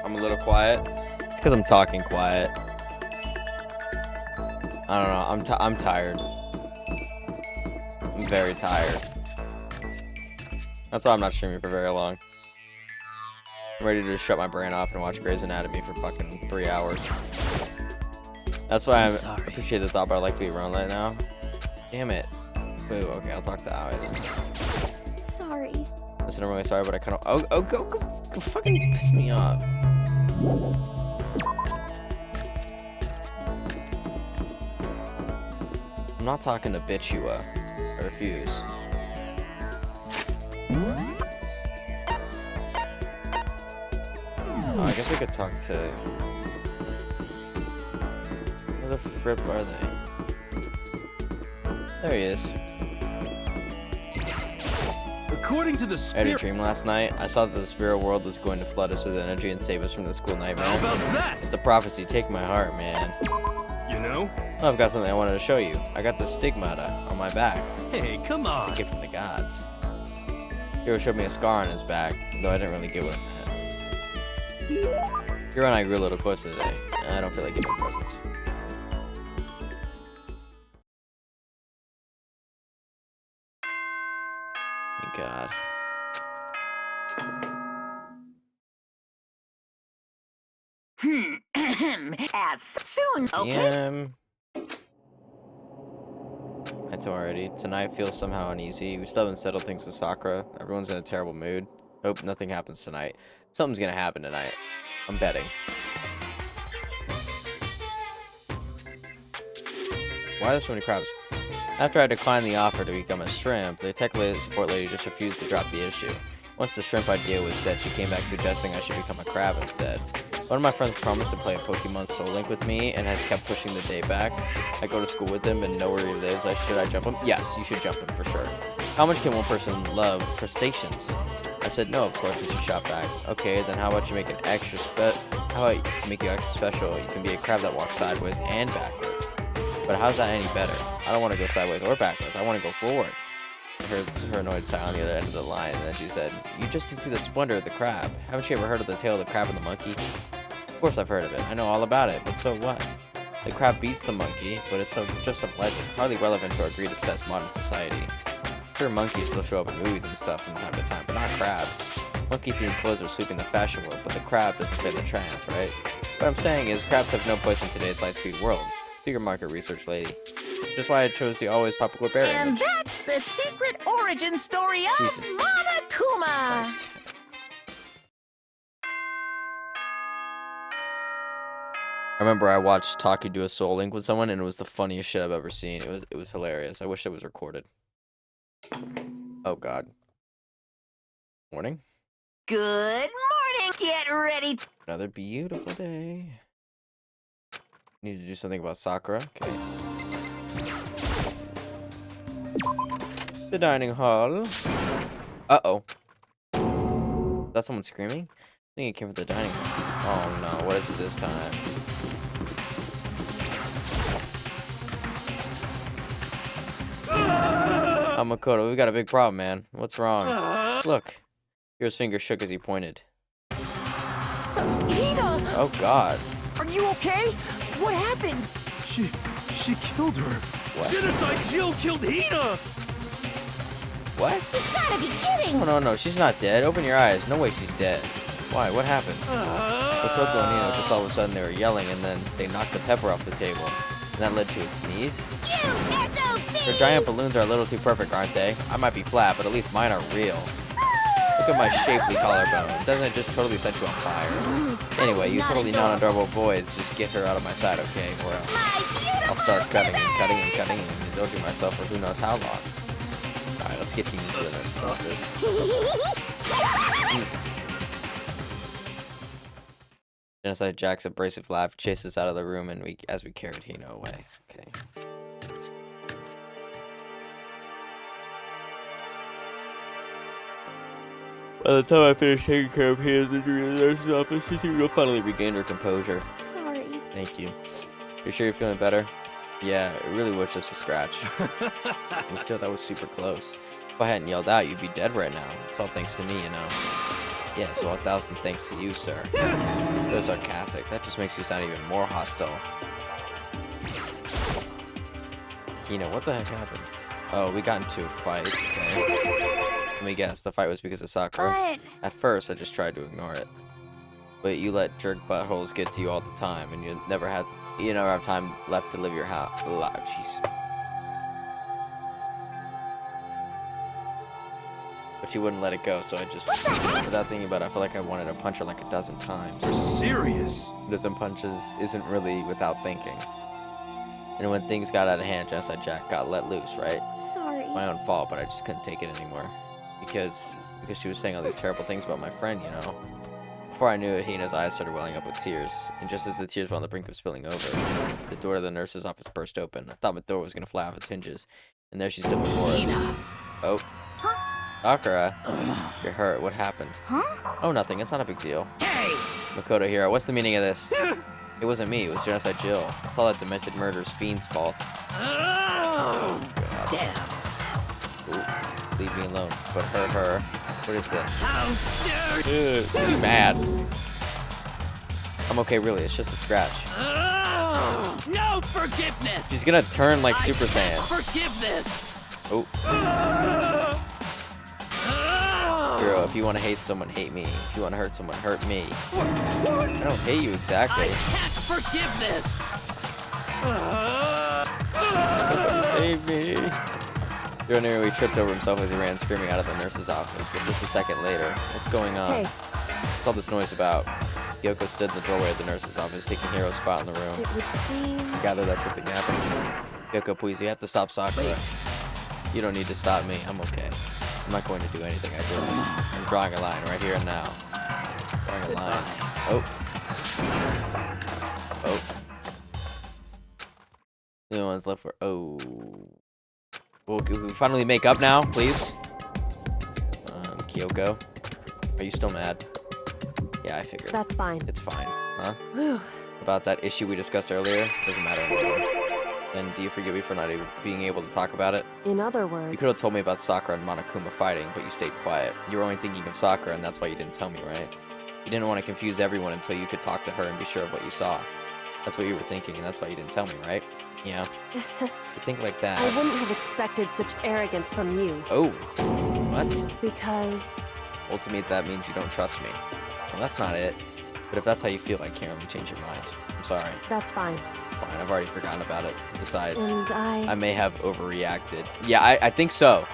I'm a little quiet. It's because I'm talking quiet. I don't know. I'm tired. I'm very tired. That's why I'm not streaming for very long. I'm ready to just shut my brain off and watch Grey's Anatomy for fucking 3 hours. That's why I appreciate the thought, but I like to be around right now. Damn it. Boo. Okay, I'll talk to Aoi then. Sorry. Listen, I'm really sorry, but I kind of. Go fucking piss me off. I'm not talking to bitch you, I refuse. Oh, I guess we could talk to. Where the frick are they? There he is. According to the I had a spirit. dream last night. I saw that the spirit world was going to flood us with energy and save us from the school nightmare. How about that? It's a prophecy. Take my heart, man. You know? Oh, I've got something I wanted to show you. I got the stigmata on my back. Hey, come It's a on. gift from the gods. Hero showed me a scar on his back, though I didn't really get what it meant. Hero and I grew a little closer today, and I don't feel like giving presents. Thank God. As soon, okay? It's already. Tonight feels somehow uneasy. We still haven't settled things with Sakura. Everyone's in a terrible mood. Hope nothing happens tonight. Something's gonna happen tonight. I'm betting. Why are there so many crabs? After I declined the offer to become a shrimp, the tech-related support lady just refused to drop the issue. Once the shrimp idea was set, she came back suggesting I should become a crab instead. One of my friends promised to play Pokemon Soul Link with me and has kept pushing the day back. I go to school with him and know where he lives. Should I jump him? Yes, you should jump him for sure. How much can one person love crustaceans? I said no, of course, and she shot back. Okay, then how about you make an extra how about to make you extra special? You can be a crab that walks sideways and backwards. But how's that any better? I don't want to go sideways or backwards. I want to go forward. I heard her annoyed sigh on the other end of the line, and then she said, "You just didn't see the splendor of the crab. Haven't you ever heard of the tale of the crab and the monkey?" Of course I've heard of it. I know all about it, but so what? The crab beats the monkey, but it's just a legend, hardly relevant to our greed-obsessed modern society. Sure, monkeys still show up in movies and stuff from time to time, but not crabs. Monkey-themed clothes are sweeping the fashion world, but the crab doesn't stay in the trance, right? What I'm saying is, crabs have no place in today's light-speed world. Do your market research, lady. Just why I chose the always popular bear And image. that's the secret origin story of Jesus. Monokuma. Christ. I remember I watched Taki do a Soul Link with someone, and it was the funniest shit I've ever seen. It was hilarious. I wish it was recorded. Oh God. Morning. Good morning. Get ready. Another beautiful day. Need to do something about Sakura. Okay. The dining hall. Uh-oh. Is that someone screaming? I think it came from the dining hall. Oh no, what is it this time? Makoto, we got a big problem, man. What's wrong? Look. Hero's finger shook as he pointed. Hina! Oh God. Are you okay? What happened? She killed her. What? Genocide Jill killed Hina! What? You gotta be kidding! No, she's not dead. Open your eyes. No way she's dead. Why? What happened? Otoko and Hina just all of a sudden they were yelling and then they knocked the pepper off the table. And that led to a sneeze. You SOB! Their giant balloons are a little too perfect, aren't they? I might be flat, but at least mine are real. Look at my shapely collarbone. Doesn't it just totally set you on fire? Anyway, you totally non-adorable boys, just get her out of my sight, okay? Or else I'll start cutting and cutting and cutting and indulging myself for who knows how long. Alright, let's get Hina doing this office. Genocide Jack's abrasive laugh chased us out of the room and as we carried Hina away. Okay. By the time I finished taking care of Hina's injury in the nurse's office, she seemed to have finally regained her composure. Sorry. Thank you. You sure you're feeling better? Yeah, it really was just a scratch. And still, that was super close. If I hadn't yelled out, you'd be dead right now. It's all thanks to me, you know. Yes, well, 1,000 thanks to you, sir. So sarcastic. That just makes you sound even more hostile. Hina, what the heck happened? Oh, we got into a fight. Okay. Let me guess. The fight was because of Sakura. But At first, I just tried to ignore it. But you let jerk buttholes get to you all the time, and you never have time left to live your house. Jeez. But you wouldn't let it go, so I just, without thinking about it, I feel like I wanted to punch her like a dozen times. You're serious? Dozen punches isn't really without thinking. And when things got out of hand, Genocide Jack got let loose, right? sorry. My own fault, but I just couldn't take it anymore. Because she was saying all these terrible things about my friend, you know? Before I knew it, Hina's eyes started welling up with tears. And just as the tears were on the brink of spilling over, the door to the nurse's office burst open. I thought my door was going to fly off its hinges. And there she stood before us. Oh. Sakura, you're hurt. What happened? Huh? Oh, nothing. It's not a big deal. Makoto Hero, what's the meaning of this? It wasn't me. It was Genocide Jill. It's all that demented murder's fiend's fault. Oh, God. damn. Ooh, leave me alone. But her. What is this? How dare Are you mad? I'm okay, really. It's just a scratch. no forgiveness! She's gonna turn like Super I can't Saiyan. forgive this! Oh, Hero, if you want to hate someone, hate me. If you want to hurt someone, hurt me. I don't hate you exactly. I can't forgive this! Somebody save me. Hero nearly tripped over himself as he ran screaming out of the nurse's office, but just a second later, what's going on? Hey. What's all this noise about? Kyoko stood in the doorway of the nurse's office, taking Hero's spot in the room. It would seem. Gather that something happened. Kyoko, please, you have to stop Sakura. Wait. You don't need to stop me. I'm okay. I'm not going to do anything. I'm drawing a line right here and now. Drawing a line. Oh. Oh. The only one's left for. Oh. Well, can we finally make up now, please? Kyoko, are you still mad? Yeah, I figured. That's fine. It's fine, huh? Whew. About that issue we discussed earlier? Doesn't matter anymore. Then do you forgive me for not being able to talk about it? In other words. You could have told me about Sakura and Monokuma fighting, but you stayed quiet. You were only thinking of Sakura, and that's why you didn't tell me, right? You didn't want to confuse everyone until you could talk to her and be sure of what you saw. That's what you were thinking, and that's why you didn't tell me, right? Yeah. You think like that. I wouldn't have expected such arrogance from you. Oh. What? Because Well, to me, that means you don't trust me. Well, that's not it. But if that's how you feel, I can't really change your mind. I'm sorry. that's fine. It's fine. I've already forgotten about it. Besides, And I may have overreacted. Yeah, I think so.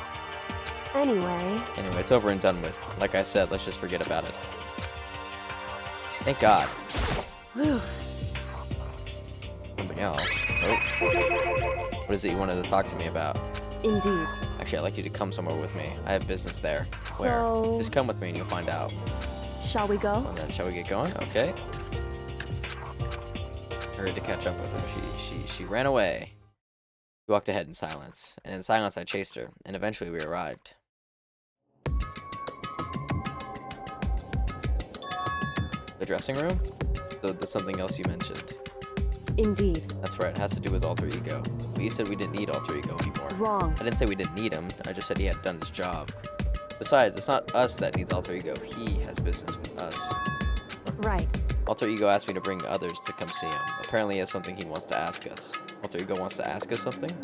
Anyway, Anyway, it's over and done with. Like I said, let's just forget about it. Thank God. whew, Something else. Oh. What is it you wanted to talk to me about? indeed. Actually, I'd like you to come somewhere with me. I have business there. Where? So, Just come with me and you'll find out. shall we go? Well then, shall we get going? Okay. Hurried to catch up with her. She ran away. We walked ahead in silence. And in silence, I chased her. And eventually, we arrived. The dressing room? There's something else you mentioned. Indeed. That's right. It has to do with alter ego. But you said we didn't need alter ego anymore. Wrong. I didn't say we didn't need him. I just said he had done his job. Besides, it's not us that needs alter ego. He has business with us. Right. Alter ego asked me to bring others to come see him. Apparently, he has something he wants to ask us. Alter ego wants to ask us something?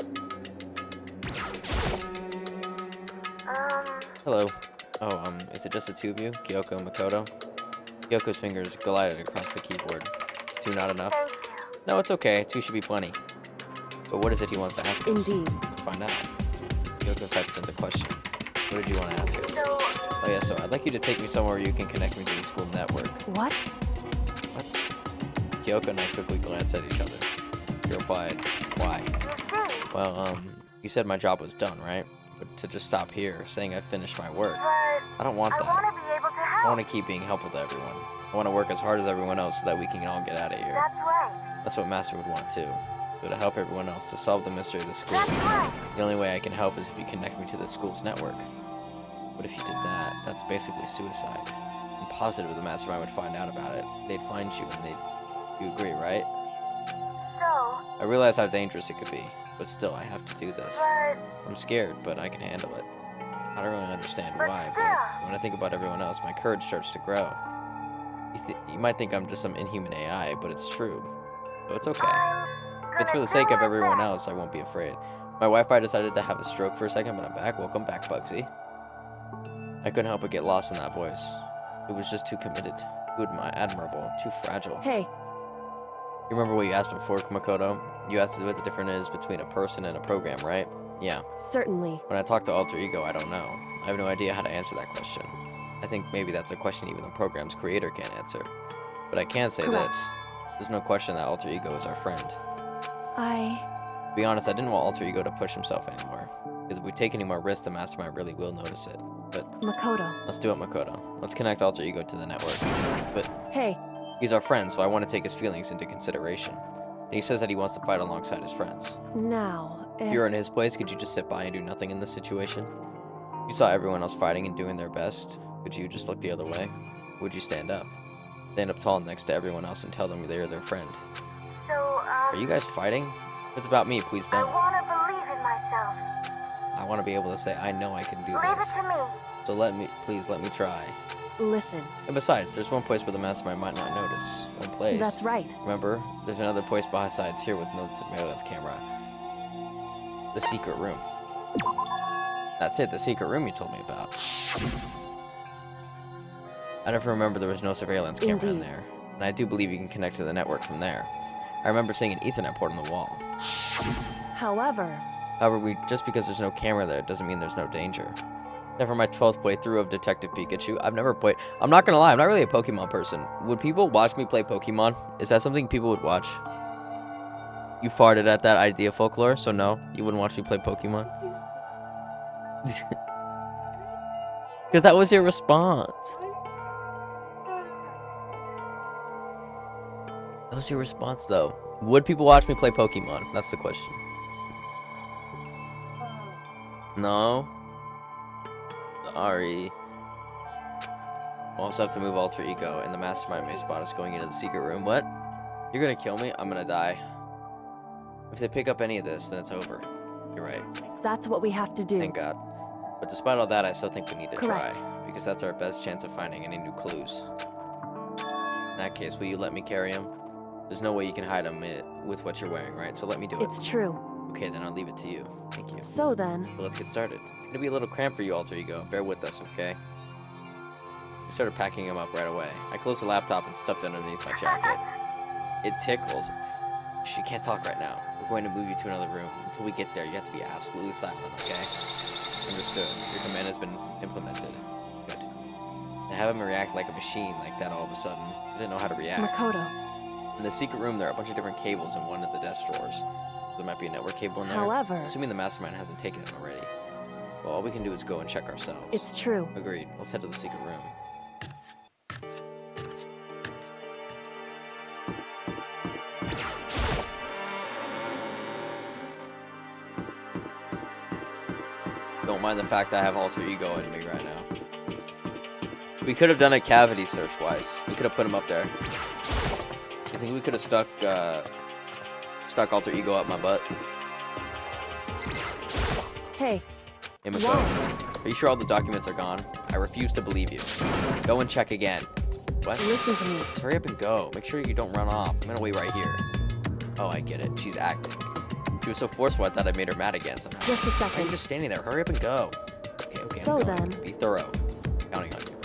Hello. Oh, is it just the two of you? Kyoko and Makoto? Kyoko's fingers glided across the keyboard. Is two not enough? No, it's okay. Two should be plenty. But what is it he wants to ask us? Indeed. Let's find out. Kyoko typed in the question. What did you want to ask us? Oh yeah, so I'd like you to take me somewhere you can connect me to the school network. What? What? Kyoko and I quickly glanced at each other. He replied, why? Well, you said my job was done, right? But to just stop here, saying I finished my work. I don't want that. I want to keep being helpful to everyone. I want to work as hard as everyone else so that we can all get out of here. That's what Master would want too. So to help everyone else to solve the mystery of the school. The only way I can help is if you connect me to the school's network. But if you did that, that's basically suicide. I'm positive the mastermind would find out about it. They'd find you and you agree, right? I realize how dangerous it could be, but still, I have to do this. I'm scared, but I can handle it. I don't really understand why, but when I think about everyone else, my courage starts to grow. You might think I'm just some inhuman AI, but it's true. So it's okay. If it's for the sake of everyone else, I won't be afraid. My Wi-Fi decided to have a stroke for a second, but I'm back. Welcome back, Bugsy. I couldn't help but get lost in that voice. It was just too committed, too admirable, too fragile. Hey, You remember what you asked before, Makoto? You asked what the difference is between a person and a program, right? Yeah. certainly. When I talk to Alter Ego, I don't know. I have no idea how to answer that question. I think maybe that's a question even the program's creator can't answer. But I can say Correct. this. There's no question that Alter Ego is our friend. I... To be honest, I didn't want Alter Ego to push himself anymore. Because if we take any more risks, the Mastermind really will notice it. But Makoto. let's do it, Makoto. Let's connect Alter Ego to the network. But Hey, he's our friend, so I want to take his feelings into consideration. And he says that he wants to fight alongside his friends. now, If you were in his place, could you just sit by and do nothing in this situation? If you saw everyone else fighting and doing their best, would you just look the other way? Would you stand up? Stand up tall next to everyone else and tell them they're their friend. So, Are you guys fighting? If it's about me, please I don't. want to believe in myself. I want to be able to say, I know I can do Leave this. it to me. So please let me try. listen. And besides, there's one place where the Mastermind might not notice. One place. That's right. Remember, there's another place besides here with no surveillance camera. The secret room. That's it, the secret room you told me about. I never remember there was no surveillance camera in Indeed. there. And I do believe you can connect to the network from there. I remember seeing an Ethernet port on the wall. However, However, just because there's no camera there doesn't mean there's no danger. Never my 12th playthrough of Detective Pikachu. I've never played... I'm not gonna lie, I'm not really a Pokemon person. Would people watch me play Pokemon? Is that something people would watch? You farted at that idea, Folklore, so no, you wouldn't watch me play Pokemon? Because that was your response. That was your response, though. Would people watch me play Pokemon? That's the question. No? Sorry. We'll also have to move Alter Ego, and the Mastermind may spot us going into the secret room. What? You're gonna kill me? I'm gonna die. If they pick up any of this, then it's over. You're right. that's what we have to do. Thank God. But despite all that, I still think we need to Correct. try, because that's our best chance of finding any new clues. In that case, will you let me carry him? There's no way you can hide him with what you're wearing, right? So let me do it. It's true. Okay, then I'll leave it to you. Thank you. So then, Well, let's get started. It's gonna be a little cramped for you, Alter Ego. Bear with us, okay? We started packing him up right away. I closed the laptop and stuffed it underneath my jacket. It tickles. She can't talk right now. We're going to move you to another room. Until we get there, you have to be absolutely silent, okay? Understood. Your command has been implemented. Good. To have him react like a machine like that all of a sudden, I didn't know how to react. Makoto. In the secret room, there are a bunch of different cables in one of the desk drawers. There might be a network cable in there. However, Assuming the Mastermind hasn't taken it already. Well, all we can do is go and check ourselves. it's true. Agreed. Let's head to the secret room. Don't mind the fact I have Alter Ego in me right now. We could have done it cavity search-wise. We could have put him up there. You think we could have stuck Alter Ego up my butt? Hey, Hey, Makoto, are you sure all the documents are gone? I refuse to believe you. Go and check again. What? listen to me. Just hurry up and go. Make sure you don't run off. I'm gonna wait right here. Oh, I get it. She's acting. She was so forceful, I thought I made her mad again somehow. Just a Why are you second. just standing there? Hurry up and go. Okay, I'm So going. then- Be thorough. Counting on you.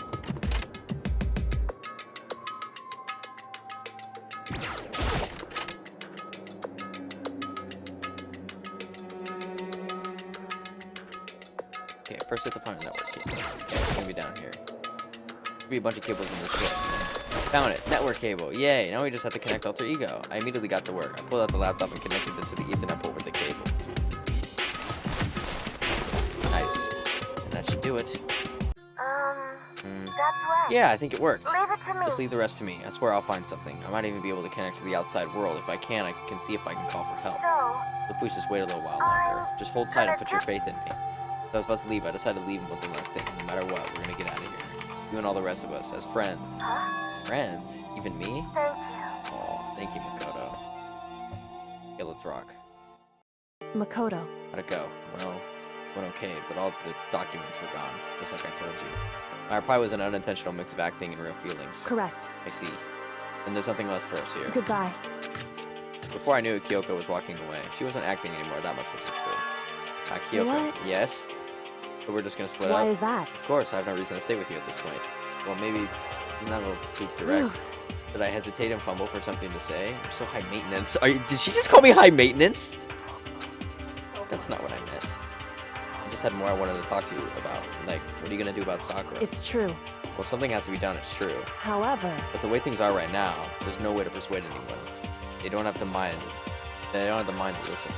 Okay, first we have to find a network cable. Okay, it's gonna be down here. There'll be a bunch of cables in this list. Found it. Network cable. Yay. Now we just have to connect Alter Ego. I immediately got to work. I pulled out the laptop and connected it to the Ethernet port with the cable. Nice. And that should do it. That's right. Yeah, I think it worked. Leave it to me. Just leave the rest to me. I swear I'll find something. I might even be able to connect to the outside world. If I can see if I can call for help. So, So please just wait a little while longer. Just hold tight and put your faith in me. So I was about to leave. I decided to leave him with one last thing. No matter what, we're gonna get out of here. You and all the rest of us, as friends. huh? Friends? Even me? Thank you. Oh, thank you, Makoto. Okay, let's rock. Makoto. How'd it go? Well, went okay, but all the documents were gone, just like I told you. My reply was an unintentional mix of acting and real feelings. Correct. I see. And there's something else for us here. Goodbye. Before I knew it, Kyoko was walking away. She wasn't acting anymore, that much was true. Kyoko. What? Yes? But we're just gonna split Why up? is that? Of course, I have no reason to stay with you at this point. Well, maybe not a little too direct. Did I hesitate and fumble for something to say? You're so high maintenance. Did she just call me high maintenance? That's not what I meant. I just had more I wanted to talk to you about. Like, what are you gonna do about Sakura? It's true. Well, something has to be done, it's true. However, But the way things are right now, there's no way to persuade anyone. They don't have to mind. They don't have the mind to listen.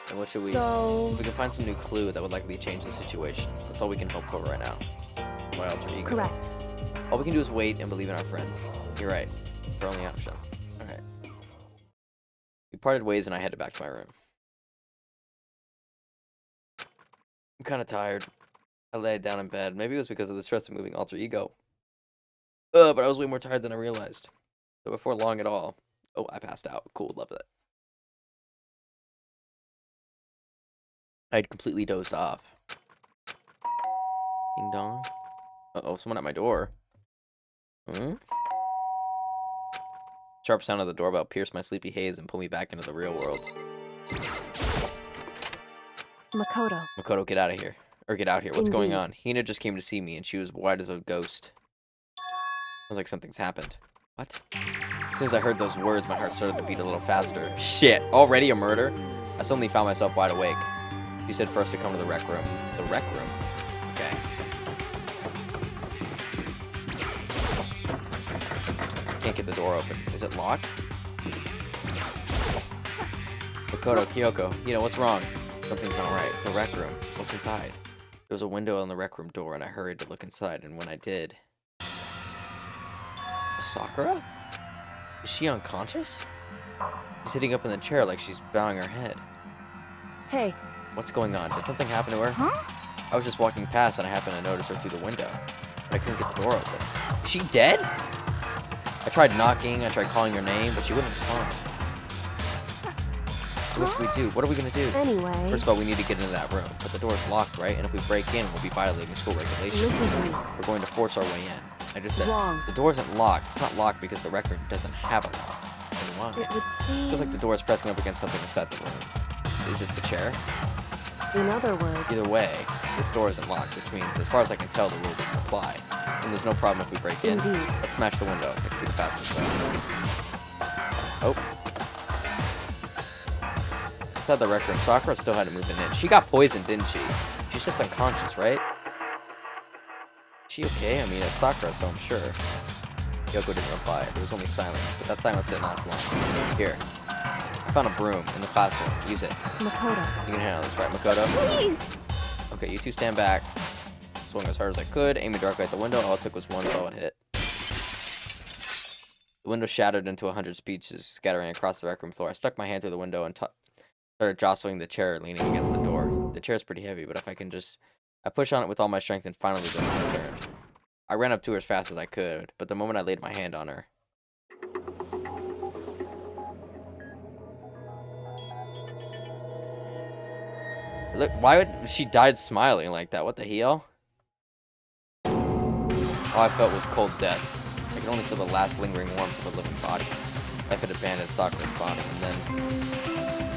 And what should we... so We can find some new clue that would likely change the situation. That's all we can hope for right now. My alter ego. correct. All we can do is wait and believe in our friends. You're right. It's our only option. Alright. We parted ways and I headed back to my room. I'm kind of tired. I laid down in bed. Maybe it was because of the stress of moving alter ego. But I was way more tired than I realized. So before long at all... Oh, I passed out. Cool, love that. I had completely dozed off. Ding dong. Uh-oh, someone at my door. Hmm? Sharp sound of the doorbell pierced my sleepy haze and pulled me back into the real world. Makoto. Makoto, get out of here. Or get out here. What's going Indeed. on? Hina just came to see me, and she was white as a ghost. Sounds like something's happened. What? As soon as I heard those words, my heart started to beat a little faster. Shit! Already a murder? I suddenly found myself wide awake. She said first to come to the rec room. The rec room? Okay. Can't get the door open. Is it locked? Makoto, Kyoko, what's wrong? Something's not right. The rec room. What's inside? There was a window on the rec room door, and I hurried to look inside, and when I did... Sakura? Is she unconscious? She's sitting up in the chair like she's bowing her head. Hey, What's going on? Did something happen to her? huh? I was just walking past and I happened to notice her through the window. But I couldn't get the door open. Is she dead? I tried knocking, I tried calling her name, but she wouldn't respond. So what should we do? What are we gonna do? Anyway, First of all, we need to get into that room. But the door's locked, right? And if we break in, we'll be violating school regulations. listen to me. We're going to force our way in. I just said, Wrong. the door isn't locked. It's not locked because the record doesn't have a lock. Then why? It would seem. Feels like the door is pressing up against something inside the room. Is it the chair? In other words, Either way, this door isn't locked, which means, as far as I can tell, the rule doesn't apply. And there's no problem if we break in. Indeed. Let's smash the window. It could be the fastest way. Oh. Inside the rec room, Sakura still had to move in. She got poisoned, didn't she? She's just unconscious, right? Is she okay? I mean, it's Sakura, so I'm sure. Yoko didn't reply. There was only silence, but that silence didn't last long. Here. I found a broom in the classroom. Use it. Makoto. You can handle this, right, Makoto? Please! Okay, you two stand back. Swung as hard as I could, aiming directly at the window. All it took was one solid hit. The window shattered into 100 pieces, scattering across the rec room floor. I stuck my hand through the window and started jostling the chair, leaning against the door. The chair's pretty heavy, but if I can just... I pushed on it with all my strength, and finally the window turned. I ran up to her as fast as I could, but the moment I laid my hand on her... Look, why would she died smiling like that? What the hell? All I felt was cold death. I could only feel the last lingering warmth of a living body. Life had abandoned Sakura's body, and then...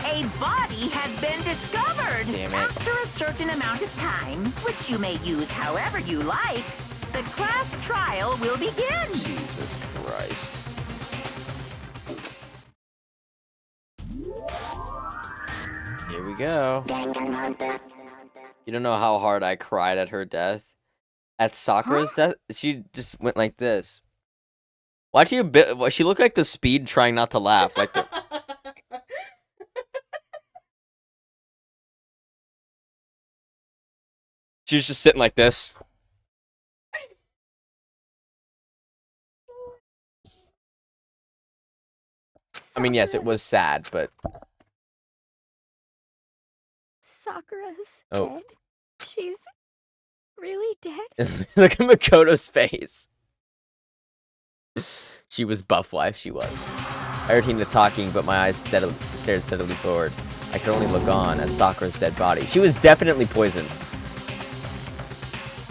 A body has been discovered. Damn it. After a certain amount of time, which you may use however you like, the class trial will begin. Jesus Christ. Here we go. You don't know how hard I cried at her death. At Sakura's death? She just went like this. Watch you she looked like the Speed trying not to laugh. Like the... She was just sitting like this. I mean, yes, it was sad, but... Sakura's Oh. dead? She's really dead? Look at Makoto's face. She was buff life, she was. I heard Hina talking, but my eyes stared steadily forward. I could only look on at Sakura's dead body. She was definitely poisoned.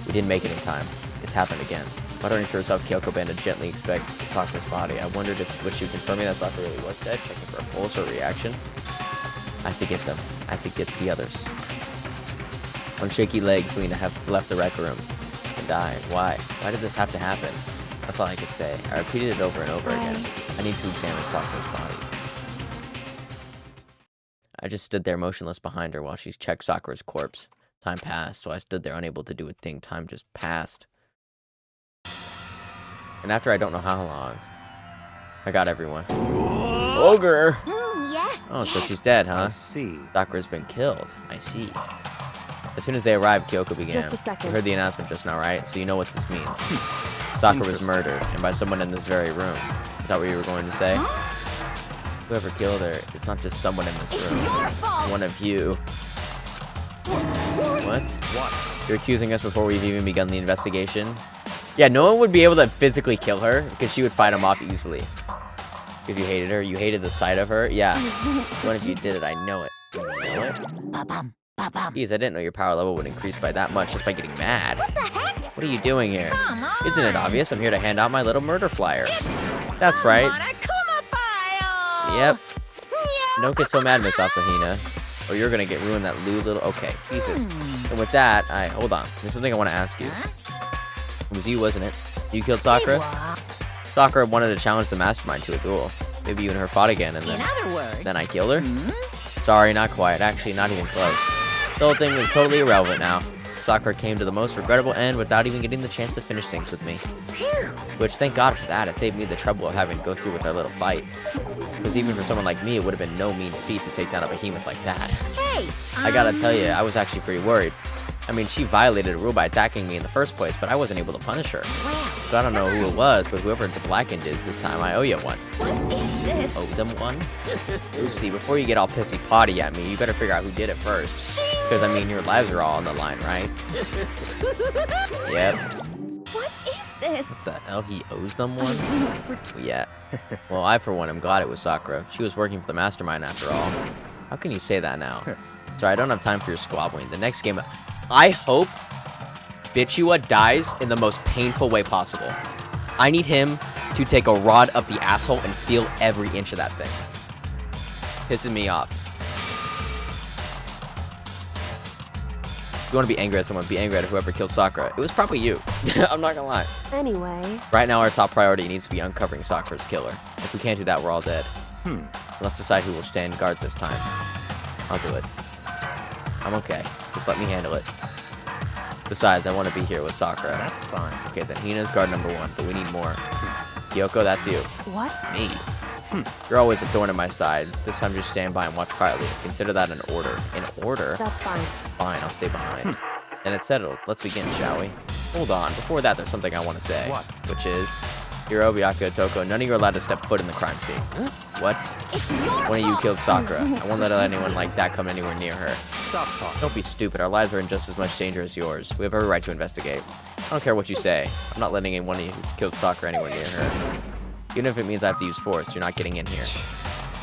We didn't make it in time. It's happened again. Muttering to herself, Kyoko bent to gently inspect Sakura's body. I wondered if would she confirm me that Sakura really was dead, checking for a pulse or reaction. I have to get them. I have to get the others. On shaky legs, Lena left the rec room and died. Why? Why did this have to happen? That's all I could say. I repeated it over and over again. I need to examine Sakura's body. I just stood there motionless behind her while she checked Sakura's corpse. Time passed, so I stood there unable to do a thing. Time just passed. And after I don't know how long, I got everyone. Ogre! Yes. Oh, so she's dead, huh? I see. Sakura's been killed. I see. As soon as they arrived, Kyoko began. Just a second. You heard the announcement just now, right? So you know what this means. Sakura was murdered, and by someone in this very room. Is that what you were going to say? Whoever killed her, it's not just someone in this room. One of you. What? What? You're accusing us before we've even begun the investigation? Yeah, no one would be able to physically kill her, because she would fight him off easily. Because you hated her? You hated the sight of her? Yeah. One of you did it, I know it. You know it? Geez, I didn't know your power level would increase by that much just by getting mad. What the heck? What are you doing here? Come on. Isn't it obvious? I'm here to hand out my little murder flyer. That's right. On a Kuma file. Yep. Don't get so mad, Miss Asahina, or you're gonna get ruined that little... Okay, Jesus. And with that, hold on. There's something I want to ask you. It was you, wasn't it? You killed Sakura? Sakura wanted to challenge the mastermind to a duel. Maybe you and her fought again, and In other words, then I killed her? Sorry, not quite. Actually, not even close. The whole thing was totally irrelevant now. Sakura came to the most regrettable end without even getting the chance to finish things with me. Which, thank God for that, it saved me the trouble of having to go through with our little fight. Because even for someone like me, it would have been no mean feat to take down a behemoth like that. hey, I gotta tell you, I was actually pretty worried. I mean, she violated a rule by attacking me in the first place, but I wasn't able to punish her. So I don't know who it was, but whoever the blackened is this time, I owe you one. What is this? Owe them one? Oopsie, before you get all pissy potty at me, you better figure out who did it first. Because, I mean, your lives are all on the line, right? Yep. What is this? What the hell? He owes them one? Yeah. Well, I, for one, am glad it was Sakura. She was working for the mastermind after all. How can you say that now? Sorry, I don't have time for your squabbling. The next game... I hope Bichua dies in the most painful way possible. I need him to take a rod up the asshole and feel every inch of that thing. Pissing me off. If you want to be angry at someone, be angry at whoever killed Sakura. It was probably you. I'm not gonna lie. Anyway, Right now, our top priority needs to be uncovering Sakura's killer. If we can't do that, we're all dead. Let's decide who will stand guard this time. I'll do it. I'm okay. Just let me handle it. Besides, I want to be here with Sakura. That's fine. Okay, then Hina's guard number one, but we need more. Kyoko, that's you. what? Me. You're always a thorn in my side. This time just stand by and watch quietly. Consider that an order. An order? That's fine. Fine, I'll stay behind. Then it's settled. Let's begin, shall we? Hold on. Before that, there's something I want to say. What? Which is, Hiro, Byakuya, Toko, none of you are allowed to step foot in the crime scene. What? It's your One of you fault. killed Sakura. I won't let anyone like that come anywhere near her. Stop talking. Don't be stupid. Our lives are in just as much danger as yours. We have every right to investigate. I don't care what you say. I'm not letting anyone who killed Sakura anywhere near her. Even if it means I have to use force, you're not getting in here.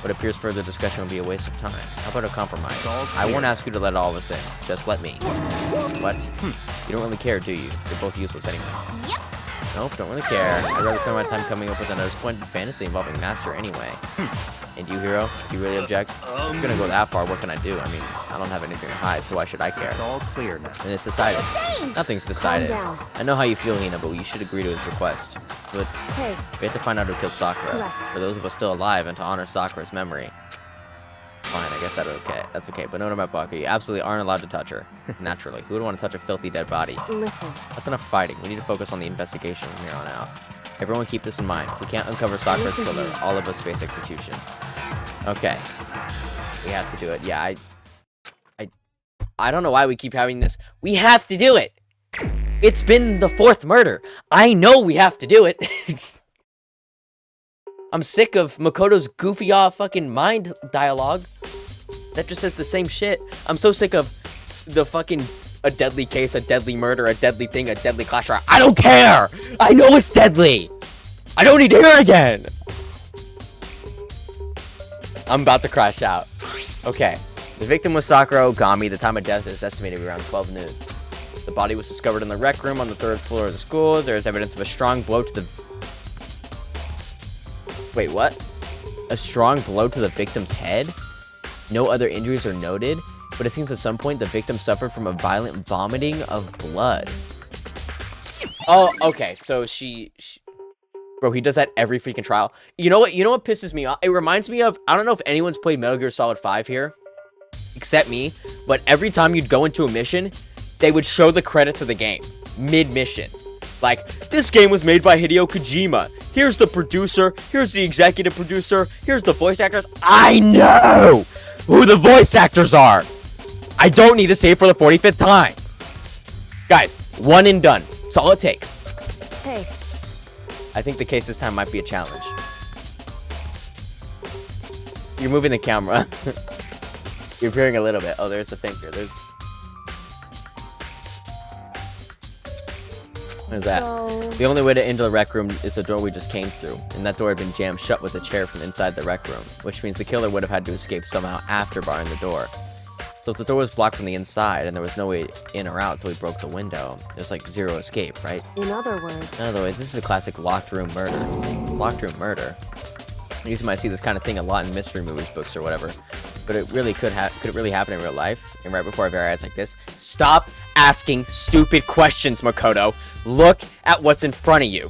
What appears further discussion would be a waste of time. How about a compromise? I won't ask you to let all of us in. Just let me. What? You don't really care, do you? You're both useless anyway. Yep. Nope, don't really care. I'd rather spend my time coming up with an disappointed fantasy involving Master anyway. And you, Hiro? Do you really object? If you're gonna go that far, what can I do? I mean, I don't have anything to hide, so why should I care? It's all clear now. And it's decided. Nothing's decided. down. I know how you feel, Hina, but you should agree to his request. But Hey, we have to find out who killed Sakura. Correct. For those of us still alive and to honor Sakura's memory. Fine, I guess that's okay. But no, my Baka, you absolutely aren't allowed to touch her. Naturally. Who would want to touch a filthy dead body? listen. That's enough fighting. We need to focus on the investigation from here on out. Everyone keep this in mind. If we can't uncover Sakura's Listen to killer, me. all of us face execution. Okay. We have to do it. Yeah, I don't know why we keep having this. We have to do it! It's been the 4th murder. I know we have to do it. I'm sick of Makoto's goofy off fucking mind dialogue. That just says the same shit. I'm so sick of the fucking a deadly case, a deadly murder, a deadly thing, a deadly clash. I don't care! I know it's deadly! I don't need to hear it again! I'm about to crash out. Okay. The victim was Sakura Ogami. The time of death is estimated to be around 12 noon. The body was discovered in the rec room on the 3rd floor of the school. There is evidence of a strong blow to the... Wait, what? A strong blow to the victim's head? No other injuries are noted, but it seems at some point the victim suffered from a violent vomiting of blood. Oh, okay, so she... Bro, he does that every freaking trial. You know what? You know what pisses me off? It reminds me of... I don't know if anyone's played Metal Gear Solid 5 here, except me, but every time you'd go into a mission, they would show the credits of the game mid-mission. Like, this game was made by Hideo Kojima. Here's the producer. Here's the executive producer. Here's the voice actors. I know who the voice actors are. I don't need to say it for the 45th time. Guys, one and done. That's all it takes. Hey, I think the case this time might be a challenge. You're moving the camera. You're appearing a little bit. Oh, there's the finger. There's... What is that? so... The only way to enter the rec room is the door we just came through, and that door had been jammed shut with a chair from inside the rec room, which means the killer would have had to escape somehow after barring the door. So if the door was blocked from the inside and there was no way in or out until we broke the window, there's like zero escape, right? In other words... In other words, this is a classic locked room murder. Locked room murder. You might see this kind of thing a lot in mystery movies, books, or whatever. But it really could it really happen in real life? And right before our very eyes like this, stop asking stupid questions, Makoto. Look at what's in front of you.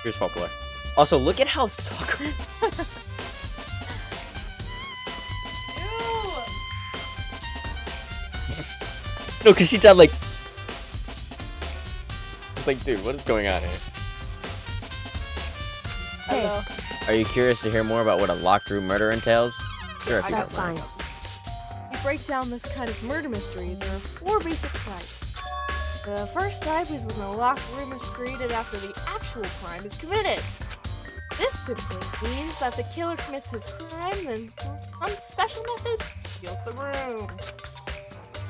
Here's folklore. Also, look at how Sakura... No, because she did like... It's like, dude, what is going on here? Hey, Are you curious to hear more about what a locked room murder entails? Sure, if you that's don't mind. fine. To break down this kind of murder mystery, there are 4 basic types. The first type is when a locked room is created after the actual crime is committed. This simply means that the killer commits his crime, then through some special method, seals the room.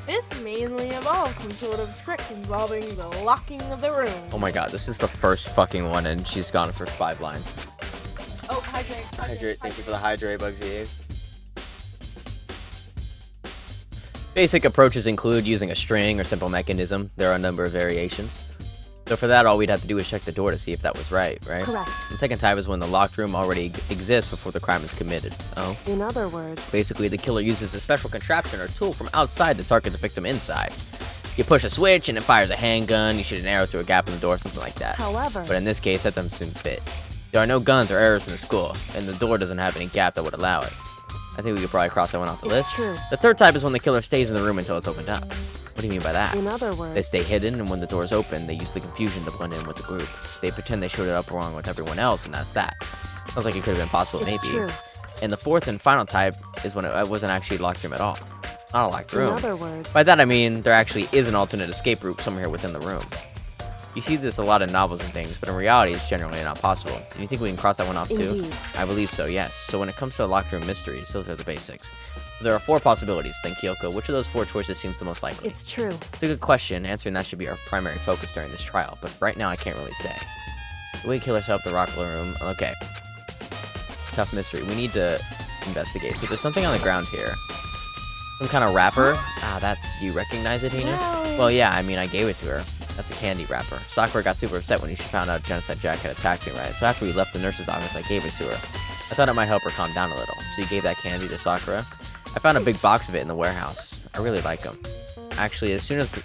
This mainly involves some sort of trick involving the locking of the room. Oh my god, this is the first fucking one, and she's gone for 5 lines. Oh, hydrate. Hydrate, thank you for the hydrate, Bugsy. Basic approaches include using a string or simple mechanism. There are a number of variations. So for that, all we'd have to do is check the door to see if that was right? Correct. The second type is when the locked room already exists before the crime is committed. Oh? In other words... Basically, the killer uses a special contraption or tool from outside to target the victim inside. You push a switch and it fires a handgun, you shoot an arrow through a gap in the door, something like that. However... But in this case, that doesn't fit. There are no guns or arrows in the school, and the door doesn't have any gap that would allow it. I think we could probably cross that one off the list. It's true. The third type is when the killer stays in the room until it's opened up. What do you mean by that? In other words... They stay hidden, and when the door is open, they use the confusion to blend in with the group. They pretend they showed it up along with everyone else, and that's that. Sounds like it could have been possible, It's maybe. true. And the fourth and final type is when it wasn't actually locked room at all. Not a locked room. In other words... By that I mean there actually is an alternate escape route somewhere within the room. You see this a lot in novels and things, but in reality it's generally not possible. Do you think we can cross that one off too? Indeed. I believe so, yes. So when it comes to locked room mysteries, those are the basics. There are 4 possibilities. Think, Kyoko. Which of those 4 choices seems the most likely? It's true. It's a good question. Answering that should be our primary focus during this trial, but for right now I can't really say. The way killer set up the rocker room. Okay. Tough mystery. We need to investigate. So there's something on the ground here. Some kind of wrapper. Ah, that's... You recognize it, Hina? No. Well, yeah, I mean, I gave it to her. That's a candy wrapper. Sakura got super upset when she found out Genocide Jack had attacked me, right? So after we left the nurse's office, I gave it to her. I thought it might help her calm down a little. So you gave that candy to Sakura? I found a big box of it in the warehouse. I really like them. Actually, as soon as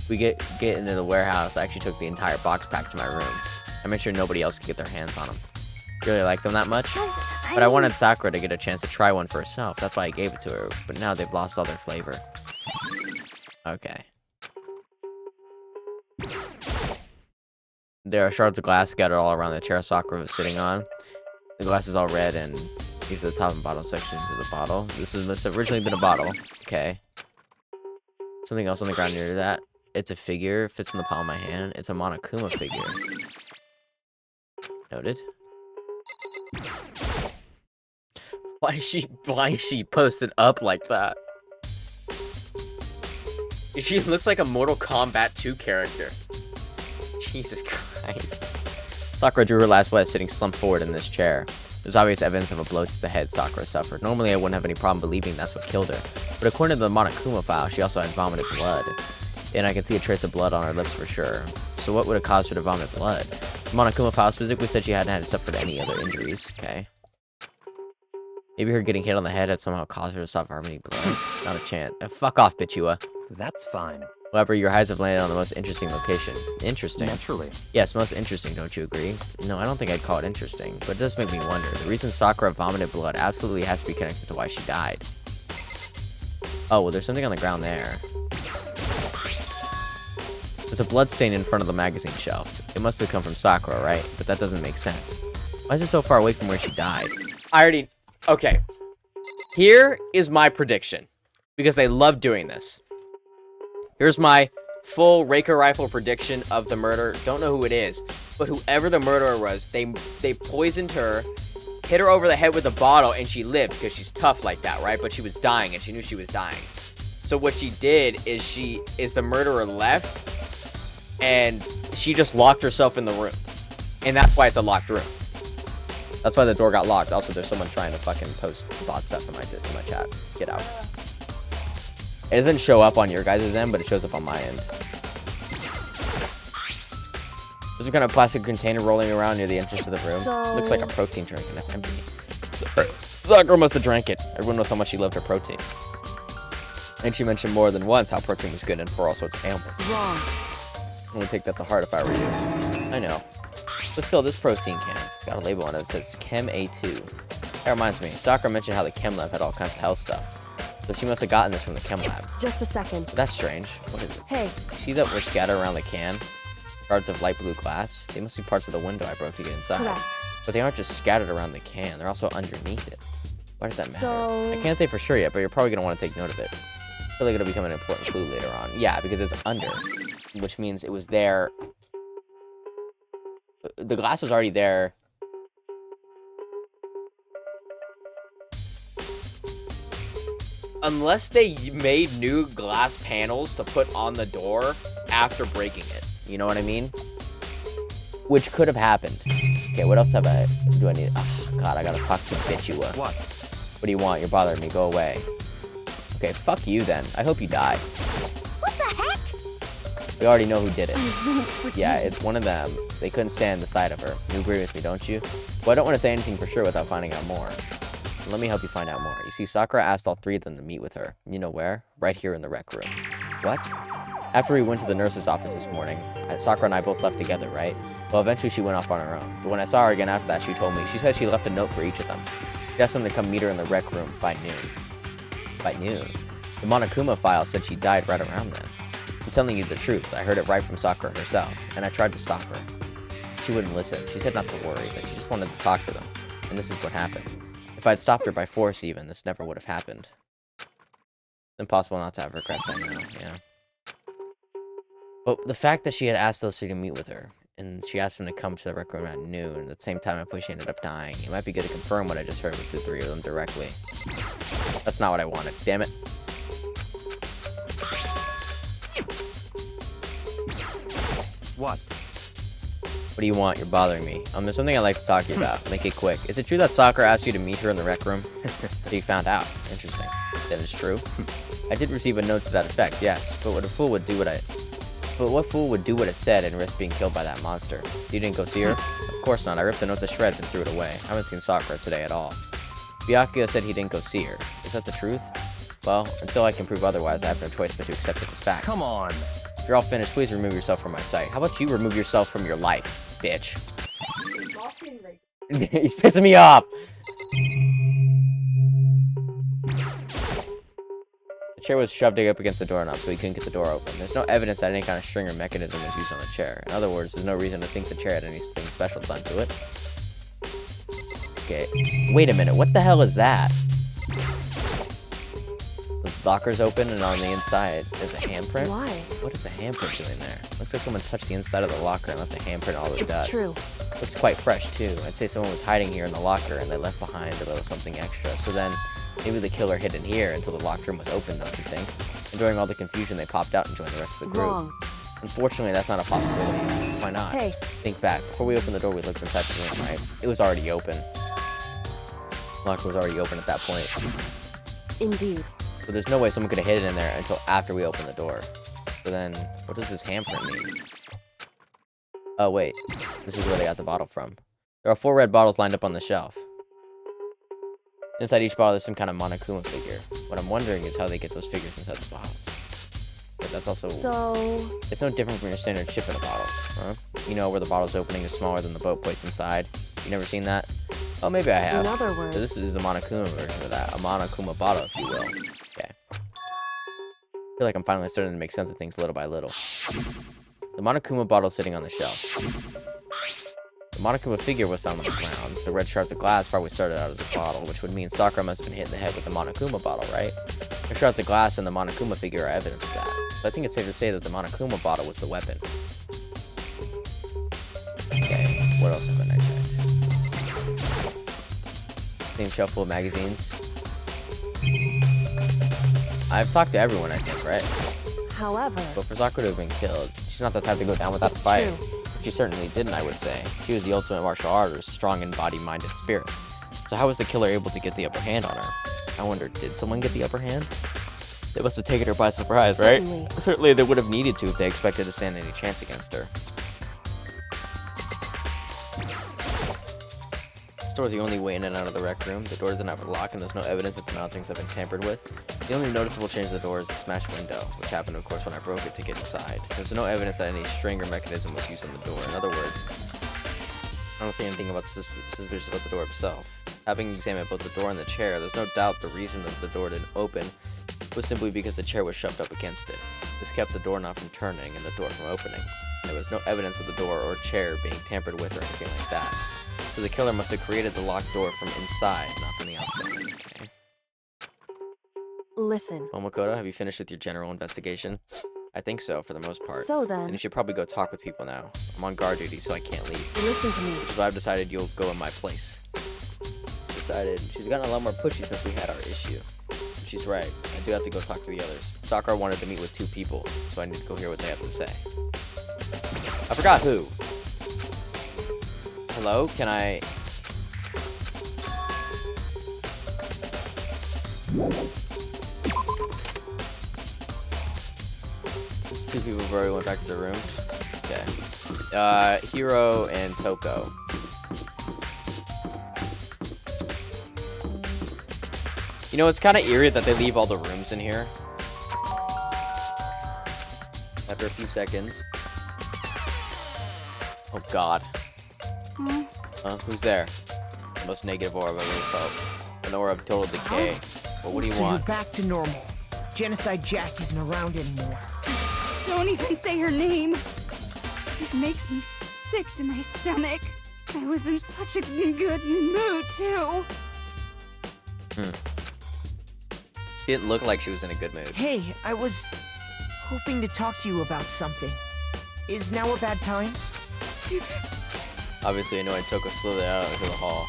we get into the warehouse, I actually took the entire box back to my room. I made sure nobody else could get their hands on them. Really like them that much? But I wanted Sakura to get a chance to try one for herself. That's why I gave it to her. But now they've lost all their flavor. Okay. There are shards of glass scattered all around the chair Sakura was sitting on. The glass is all red, and these are the top and bottom sections of the bottle. This must have originally been a bottle. Okay. Something else on the ground near that. It's a figure. Fits in the palm of my hand. It's a Monokuma figure. Noted. Why is she posted up like that? She looks like a Mortal Kombat 2 character. Jesus Christ. Sakura drew her last breath sitting slumped forward in this chair. There's obvious evidence of a blow to the head Sakura suffered. Normally, I wouldn't have any problem believing that's what killed her. But according to the Monokuma file, she also had vomited blood. And I can see a trace of blood on her lips for sure. So what would have caused her to vomit blood? The Monokuma file specifically said she hadn't had suffered any other injuries. Okay. Maybe her getting hit on the head had somehow caused her to stop vomiting blood. Not a chance. Fuck off, Bichua. That's fine. However, your eyes have landed on the most interesting location. Interesting. Naturally. Yes, most interesting, don't you agree? No, I don't think I'd call it interesting, but it does make me wonder. The reason Sakura vomited blood absolutely has to be connected to why she died. Oh, well, there's something on the ground there. There's a blood stain in front of the magazine shelf. It must have come from Sakura, right? But that doesn't make sense. Why is it so far away from where she died? I already... Okay. Here is my prediction. Because they love doing this. Here's my full Raker Rifle prediction of the murder. Don't know who it is. But whoever the murderer was, they poisoned her, hit her over the head with a bottle, and she lived because she's tough like that, right? But she was dying, and she knew she was dying. So what she did is the murderer left, and she just locked herself in the room. And that's why it's a locked room. That's why the door got locked. Also, there's someone trying to fucking post bot stuff in my chat. Get out. It doesn't show up on your guys' end, but it shows up on my end. There's some kind of plastic container rolling around near the entrance to the room. So... Looks like a protein drink, and that's empty. Sakura must have drank it. Everyone knows how much she loved her protein. And she mentioned more than once how protein was good and for all sorts of ailments. Wrong. I would take that to heart if I were you. I know. But still, this protein can, it's got a label on it that says Chem A2. That reminds me, Sakura mentioned how the Chem Lab had all kinds of health stuff. So she must have gotten this from the Chem Lab. Just a second. But that's strange. What is it? Hey. See that was scattered around the can? Shards of light blue glass? They must be parts of the window I broke to get inside. Correct. But they aren't just scattered around the can, they're also underneath it. Why does that matter? So... I can't say for sure yet, but you're probably going to want to take note of it. I feel like it'll become an important clue later on. Yeah, because it's under, which means it was there. The glass was already there. Unless they made new glass panels to put on the door after breaking it. You know what I mean? Which could have happened. Okay, what else do I need? Oh, God, I gotta talk to Bichua. What? What do you want? You're bothering me. Go away. Okay, fuck you then. I hope you die. What the heck? We already know who did it. Yeah, it's one of them. They couldn't stand the sight of her. You agree with me, don't you? Well, I don't want to say anything for sure without finding out more. Let me help you find out more. You see, Sakura asked all three of them to meet with her. You know where? Right here in the rec room. What? After we went to the nurse's office this morning, Sakura and I both left together, right? Well, eventually she went off on her own. But when I saw her again after that, she told me. She said she left a note for each of them. She asked them to come meet her in the rec room by noon. By noon? The Monokuma file said she died right around then. I'm telling you the truth. I heard it right from Sakura herself, and I tried to stop her. She wouldn't listen. She said not to worry, that she just wanted to talk to them. And this is what happened. If I'd stopped her by force even, this never would have happened. It's impossible not to have regrets, I know, yeah. But the fact that she had asked those three to meet with her, and she asked them to come to the rec room at noon, at the same time I believe she ended up dying, it might be good to confirm what I just heard with the three of them directly. That's not what I wanted, damn it. What? What do you want? You're bothering me. There's something I'd like to talk to you about. Make it quick. Is it true that Sakura asked you to meet her in the rec room? So you found out. Interesting. That is true. I did receive a note to that effect, yes. But what fool would do what it said and risk being killed by that monster? So you didn't go see her? Of course not. I ripped the note to shreds and threw it away. I haven't seen Sakura today at all. Byakuya said he didn't go see her. Is that the truth? Well, until I can prove otherwise, I have no choice but to accept it as fact. Come on. If you're all finished, please remove yourself from my sight. How about you remove yourself from your life, bitch? He's pissing me off. The chair was shoved up against the doorknob, so he couldn't get the door open. There's no evidence that any kind of string or mechanism was used on the chair. In other words, there's no reason to think the chair had anything special done to it. Okay, wait a minute. What the hell is that? The locker's open, and on the inside, there's a handprint? Why? What is a handprint doing there? Looks like someone touched the inside of the locker and left a handprint all over the dust. It's true. Looks quite fresh, too. I'd say someone was hiding here in the locker, and they left behind a little something extra. So then, maybe the killer hid in here until the locked room was open, don't you think? And during all the confusion, they popped out and joined the rest of the group. Wrong. Unfortunately, that's not a possibility. Why not? Hey, Think back. Before we opened the door, we looked inside the room, right? It was already open. The locker was already open at that point. indeed. So there's no way someone could have hid it in there until after we opened the door. So then, what does this handprint mean? Oh, wait. This is where they got the bottle from. There are 4 red bottles lined up on the shelf. Inside each bottle, there's some kind of Monokuma figure. What I'm wondering is how they get those figures inside the bottles. But that's also... So, It's no different from your standard ship in a bottle, huh? You know, where the bottle's opening is smaller than the boat placed inside. You never seen that? Oh, maybe I have. in other So words, this is the Monokuma version of that. A Monokuma bottle, if you will. Okay. I feel like I'm finally starting to make sense of things little by little. The Monokuma bottle sitting on the shelf. The Monokuma figure was found on the ground. The red shards of glass probably started out as a bottle, which would mean Sakura must have been hit in the head with the Monokuma bottle, right? The shards of glass and the Monokuma figure are evidence of that. So I think it's safe to say that the Monokuma bottle was the weapon. Okay, what else haven't I checked? Same shelf full of magazines. I've talked to everyone, I think, right? however, But for Sakura to have been killed, she's not the type to go down without a it's fight. true. She certainly didn't, I would say. She was the ultimate martial artist, strong in body, mind, and spirit. So how was the killer able to get the upper hand on her? I wonder, did someone get the upper hand? They must have taken her by surprise, right? Certainly. Certainly they would have needed to if they expected to stand any chance against her. The door is the only way in and out of the rec room. The doors are never locked, and there's no evidence that the mountings have been tampered with. The only noticeable change to the door is the smashed window, which happened, of course, when I broke it to get inside. There's no evidence that any string or mechanism was used on the door. In other words, I don't see anything about suspicious about the door itself. Having examined both the door and the chair, there's no doubt the reason that the door didn't open was simply because the chair was shoved up against it. This kept the doorknob from turning and the door from opening. There was no evidence of the door or chair being tampered with or anything like that. So the killer must have created the locked door from inside, not from the outside. Okay. Listen. Momokoto, have you finished with your general investigation? I think so, for the most part. So And then, you should probably go talk with people now. I'm on guard duty, so I can't leave. listen to me. Which is why I've decided you'll go in my place. Decided. She's gotten a lot more pushy since we had our issue. She's right. I do have to go talk to the others. Sakura wanted to meet with 2 people, so I need to go hear what they have to say. I forgot who. Hello? Can I... Those 2 people have already went back to their room. Okay. Hiro and Toko. You know, it's kind of eerie that they leave all the rooms in here. After a few seconds. Oh god. Who's there? The most negative aura I've ever felt. An aura of total decay. But what do you So want? you're back to normal. Genocide Jack isn't around anymore. Don't even say her name. It makes me sick to my stomach. I was in such a good mood, too. She didn't look like she was in a good mood. Hey, I was hoping to talk to you about something. Is now a bad time? Obviously annoyed, Toko slowly out into the hall.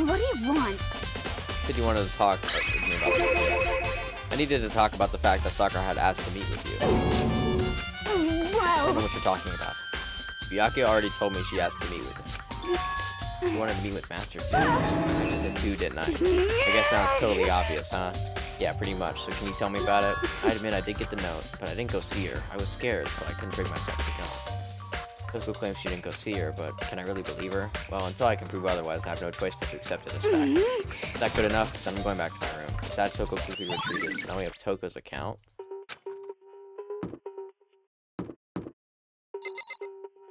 What do you want? Said you wanted to talk with me about something. Yes. I needed to talk about the fact that Sakura had asked to meet with you. I don't know Well, what you're talking about. Byakuya already told me she asked to meet with him. You wanted to meet with Master too? I just said 2, didn't I? I guess now it's totally obvious, huh? Yeah, pretty much. So can you tell me about it? I admit I did get the note, but I didn't go see her. I was scared, so I couldn't bring myself to go. Toko claims she didn't go see her, but can I really believe her? Well, until I can prove otherwise, I have no choice but to accept it as fact. Is that good enough? Then I'm going back to my room. With that, Toko quickly retreated, so now we have Toko's account.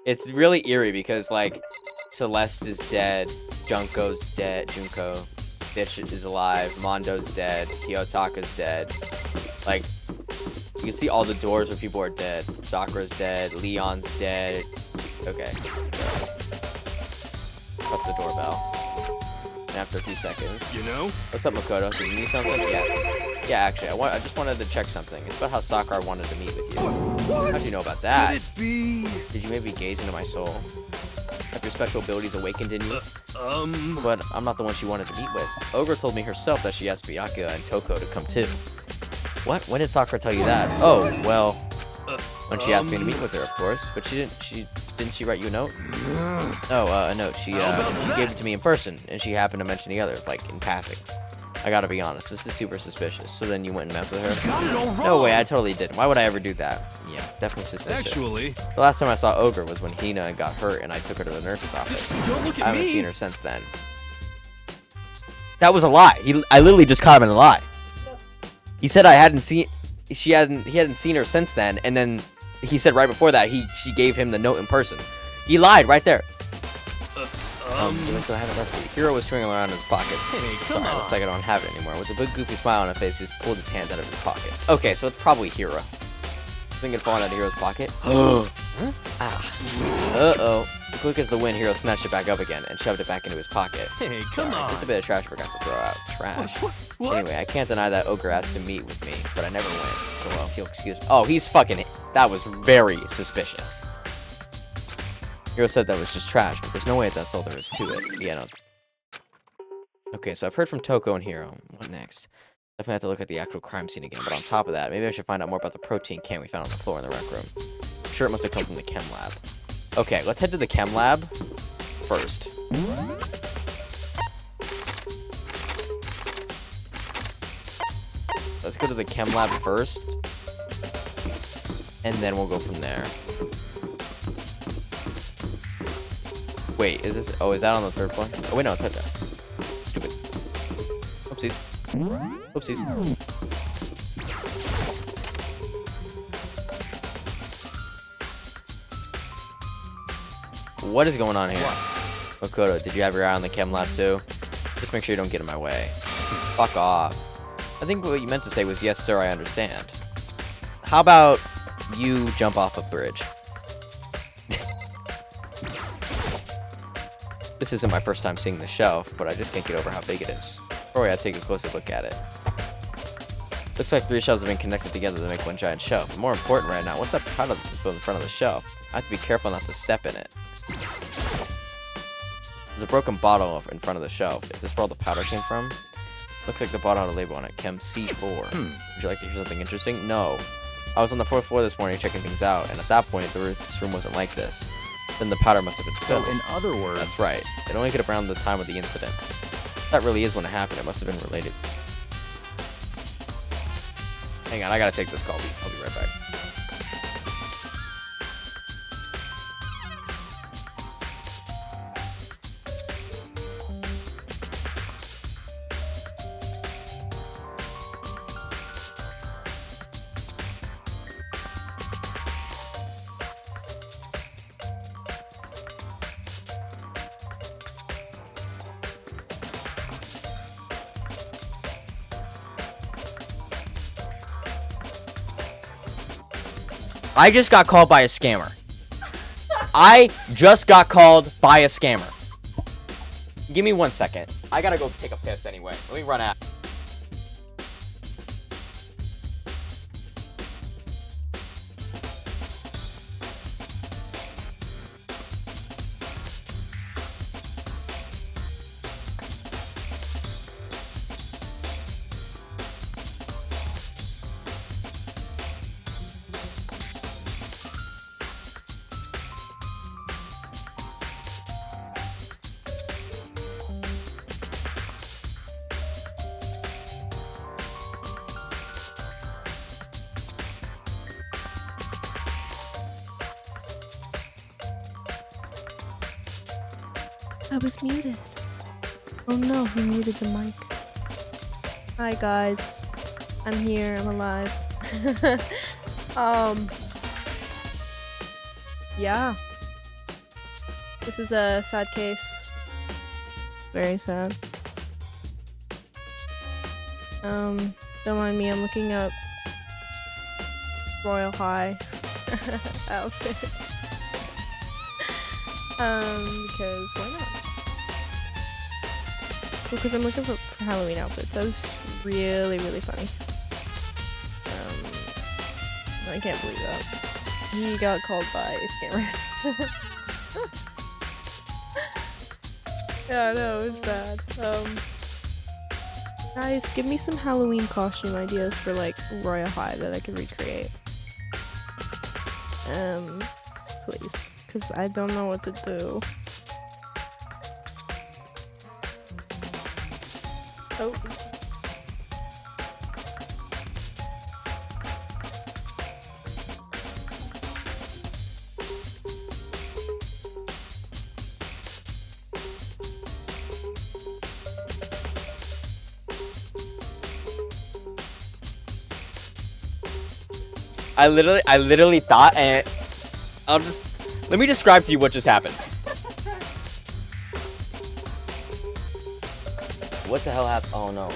It's really eerie because, like, Celeste is dead, Junko's dead, Junko, Bitch is alive, Mondo's dead, Kiyotaka's dead. Like, you can see all the doors where people are dead. Sakura's dead, Leon's dead. Okay. Press the doorbell. And after a few seconds. You know? What's up, Makoto? Did you need something? Yes. Yeah, actually, I just wanted to check something. It's about how Sakura wanted to meet with you. How'd you know about that? Could it be? Did you maybe gaze into my soul? Have your special abilities awakened in you? But I'm not the one she wanted to meet with. Ogre told me herself that she asked Byakuya and Toko to come too. What? When did Sakura tell you that? Oh, well... When she asked me to meet with her, of course. But didn't she write you a note? Oh, a note. She gave it to me in person, and she happened to mention the others, like, in passing. I gotta be honest, this is super suspicious. So then you went and met with her? Got it all wrong. No way, I totally didn't. Why would I ever do that? Yeah, definitely suspicious. Actually, The last time I saw Ogre was when Hina got hurt and I took her to the nurse's office. don't look at I haven't me. seen her since then. That was a lie. I literally just caught him in a lie. He said he hadn't seen her since then, and then he said right before that she gave him the note in person. He lied right there. Do I still have it? Let's see. Hero was twinkling around in his pockets. Hey, come Sorry, on. looks like I don't have it anymore. With a big goofy smile on his face, he's pulled his hand out of his pockets. Okay, so it's probably Hero. Think it falling out of Hero's pocket? Huh? Uh-oh. Quick as the wind, Hero snatched it back up again and shoved it back into his pocket. Hey, come Sorry, on. just a bit of trash I forgot to throw out. Trash. What? Anyway, I can't deny that Ogre asked to meet with me, but I never went. So, well, if you'll excuse me. Oh, he's fucking... That was very suspicious. Hero said that was just trash, but there's no way that's all there is to it. Yeah, no. Okay, so I've heard from Toko and Hero. What next? Definitely have to look at the actual crime scene again, but on top of that, maybe I should find out more about the protein can we found on the floor in the rec room. I'm sure it must have come from the chem lab. Okay, let's head to the chem lab first. Let's go to the chem lab first, and then we'll go from there. Wait, is this... Oh, is that on the third one? Oh, wait, no, it's right there. Stupid. Oopsies. Oopsies. What is going on here? Makoto, did you have your eye on the chem lab too? Just make sure you don't get in my way. Fuck off. I think what you meant to say was, yes, sir, I understand. How about you jump off a bridge? This isn't my first time seeing the shelf, but I just can't get over how big it is. Probably I'd take a closer look at it. Looks like 3 shelves have been connected together to make one giant shelf. But more important right now, what's that powder that's displayed in front of the shelf? I have to be careful not to step in it. There's a broken bottle in front of the shelf. Is this where all the powder came from? Looks like the bottle had a label on it, Chem C4. Would you like to hear something interesting? No. I was on the 4th floor this morning checking things out, and at that point, this room wasn't like this. Then the powder must have been spilled. So in other words... That's right. It only could have around the time of the incident. That really is when it happened. It must have been related. Hang on, I gotta take this call. I'll be right back. I just got called by a scammer. I just got called by a scammer. Give me 1 second. I gotta go take a piss anyway. Let me run out. I was muted. Oh no, he muted the mic. Hi guys. I'm here, I'm alive. Yeah. This is a sad case. Very sad. Don't mind me, I'm looking up Royal High outfit. Because why not? Because I'm looking for Halloween outfits. That was really, really funny. I can't believe that. He got called by a scammer. Yeah, no, it was bad. Guys, give me some Halloween costume ideas for like Royal High that I could recreate. Please, because I don't know what to do. Oh. I literally thought, and let me describe to you what just happened. What the hell happened? Oh no.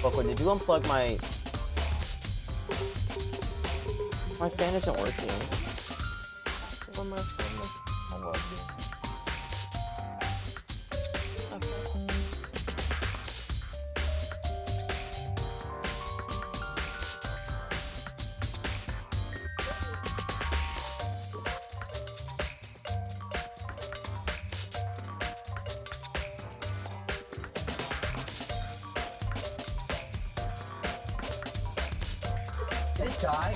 Fuck, did you unplug my fan isn't working. One more. Oh, well. Did it die?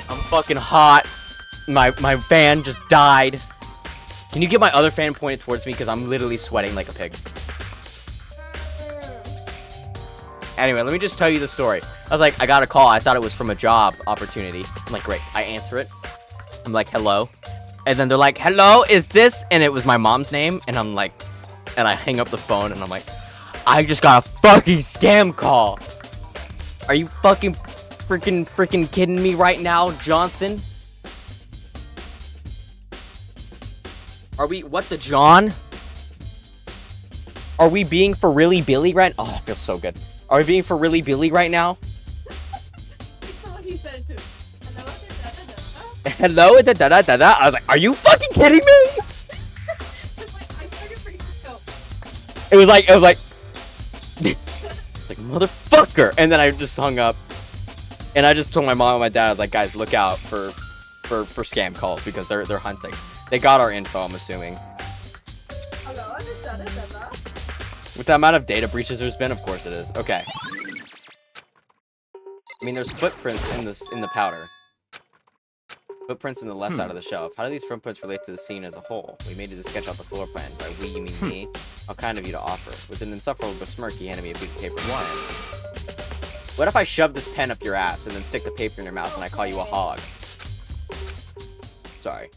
I'm fucking hot. My fan just died. Can you get my other fan pointed towards me? Because I'm literally sweating like a pig. Anyway, let me just tell you the story. I was like, I got a call. I thought it was from a job opportunity. I'm like, great. I answer it. I'm like, hello. And then they're like, hello, is this? And it was my mom's name. And I'm like, and I hang up the phone. And I'm like, I just got a fucking scam call. Are you fucking freaking kidding me right now, Johnson? Are we, what the John? Are we being for really Billy right? Oh, that feels so good. Are we being for really Billy right now? That's what he said too. Hello, da da da da da. I was like, are you fucking kidding me? It was like, it's like, motherfucker. And then I just hung up. And I just told my mom and my dad, I was like, guys, look out for scam calls because they're hunting. They got our info, I'm assuming. With the amount of data breaches there's been, of course it is. Okay. I mean, there's footprints in the powder. Footprints in the left side of the shelf. How do these footprints relate to the scene as a whole? We made it to sketch out the floor plan. By we, you mean me? How kind of you to offer. With an insufferable smirk, he handed me a piece of paper in hand. What if I shove this pen up your ass and then stick the paper in your mouth and I call you a hog? Sorry.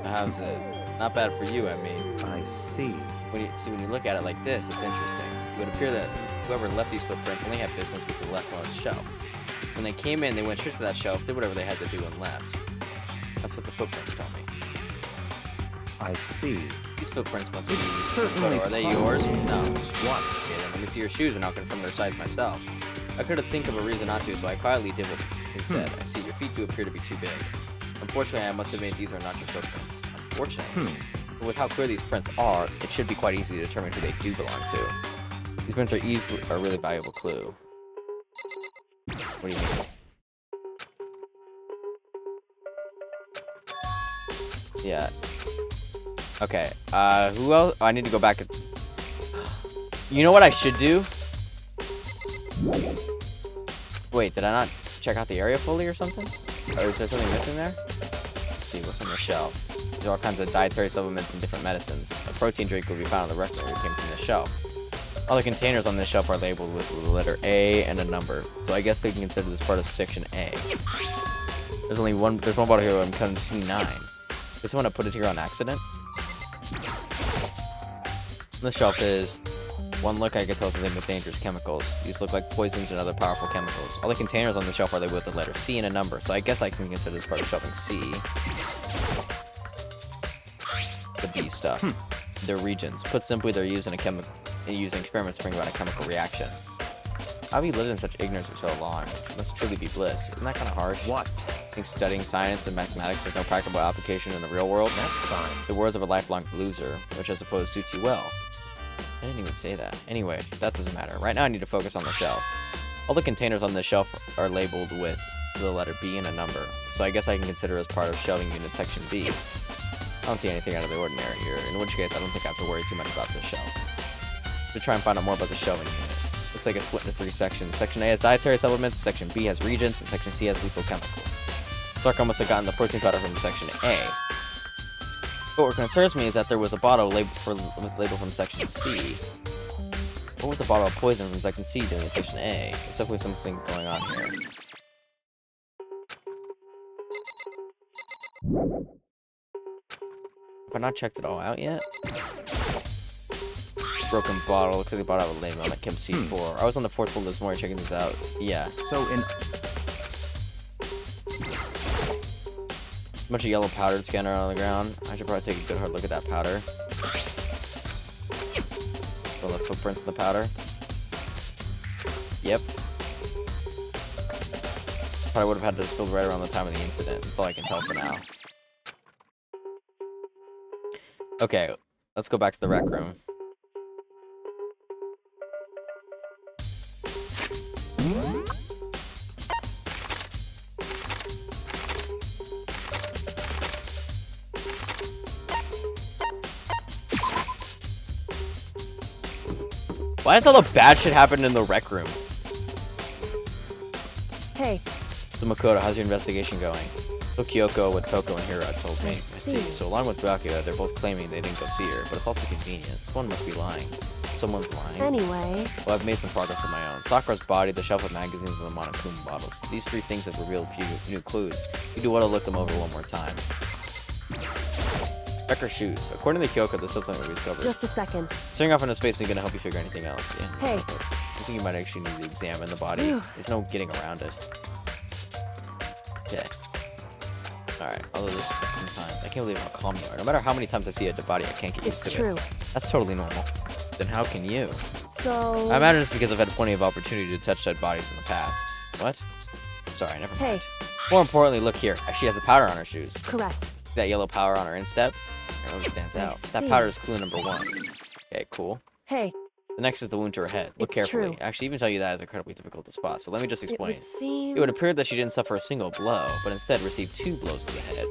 How's this? Not bad for you, I mean. I see. When you look at it like this, it's interesting. It would appear that whoever left these footprints only had business with the leftmost shelf. When they came in, they went straight to that shelf, did whatever they had to do, and left. That's what the footprints tell me. I see. These footprints must be... Certainly. Are they yours? No. What? Okay, then let me see your shoes and I'll confirm their size myself. I couldn't think of a reason not to, so I quietly did what he said. I see your feet do appear to be too big. Unfortunately, I must admit these are not your footprints. Unfortunately. But with how clear these prints are, it should be quite easy to determine who they do belong to. These prints are a really valuable clue. What do you mean? Yeah. Okay, who else? Oh, I need to go back. You know what I should do? Wait, did I not check out the area fully or something? Or is there something missing there? Let's see, what's on the shelf? There's all kinds of dietary supplements and different medicines. A protein drink will be found on the record where it came from the shelf. All the containers on this shelf are labeled with the letter A and a number, so I guess they can consider this part of section A. There's one bottle here I'm counting C9. Did someone put it here on accident? The shelf is one look I could tell something with dangerous chemicals. These look like poisons and other powerful chemicals. All the containers on the shelf are labeled with the letter C and a number, so I guess I can consider this part of shelving C. The B stuff. They're regions. Put simply, they're used in experiments to bring about a chemical reaction. How have you lived in such ignorance for so long? It must truly be bliss. Isn't that kind of harsh? What? Think studying science and mathematics has no practical application in the real world? That's fine. The words of a lifelong loser, which I suppose suits you well. I didn't even say that. Anyway, that doesn't matter. Right now I need to focus on the shelf. All the containers on the shelf are labeled with the letter B and a number, so I guess I can consider it as part of shelving unit section B. I don't see anything out of the ordinary here, in which case I don't think I have to worry too much about this shelf. To try and find out more about the shelving unit. Looks like it's split into 3 sections. Section A has dietary supplements, Section B has reagents, and Section C has lethal chemicals. Sarko must have gotten the protein powder from Section A. But what concerns me is that there was a bottle with label from Section C. What was a bottle of poison from Section C doing in Section A? There's definitely something going on here. Have I not checked it all out yet? Broken bottle. Looks like they bought out a label on that Chem C4. I was on the 4th floor this morning checking these out. Yeah. So in... Bunch of yellow powdered scanner on the ground. I should probably take a good hard look at that powder. All the footprints in the powder. Yep. Probably would have had to have spilled right around the time of the incident. That's all I can tell for now. Okay, let's go back to the rec room. Why is all the bad shit happening in the rec room? Hey. So Makoto, how's your investigation going? So Kyoko, what Toko and Hira told me. I see. So along with Byakuya, they're both claiming they didn't go see her, but it's all too convenient. Someone must be lying. Someone's lying. Anyway. Well, I've made some progress of my own. Sakura's body, the shelf of magazines, and the Monokuma bottles. These 3 things have revealed a few new clues. You do want to look them over one more time. Check her shoes. According to Kyoko, there's still something we discovered. Just a second. Staring off into space isn't gonna help you figure anything else. Yeah. Hey. I think you might actually need to examine the body. Phew. There's no getting around it. Okay. Alright, although this is some time. I can't believe how calm you are. No matter how many times I see a dead body, I can't get used to It's true. it. That's totally normal. Then how can you? So... I imagine it's because I've had plenty of opportunity to touch dead bodies in the past. What? Sorry, never mind. Hey. More importantly, look here. She has the powder on her shoes. Correct. That yellow powder on her instep. It really stands I out. That see. powder is clue number 1. Okay, cool. Hey. The next is the wound to her head. Look It's carefully. true. Actually, even tell you that is incredibly difficult to spot. So let me just explain. It would seem... It would appear that she didn't suffer a single blow, but instead received 2 blows to the head.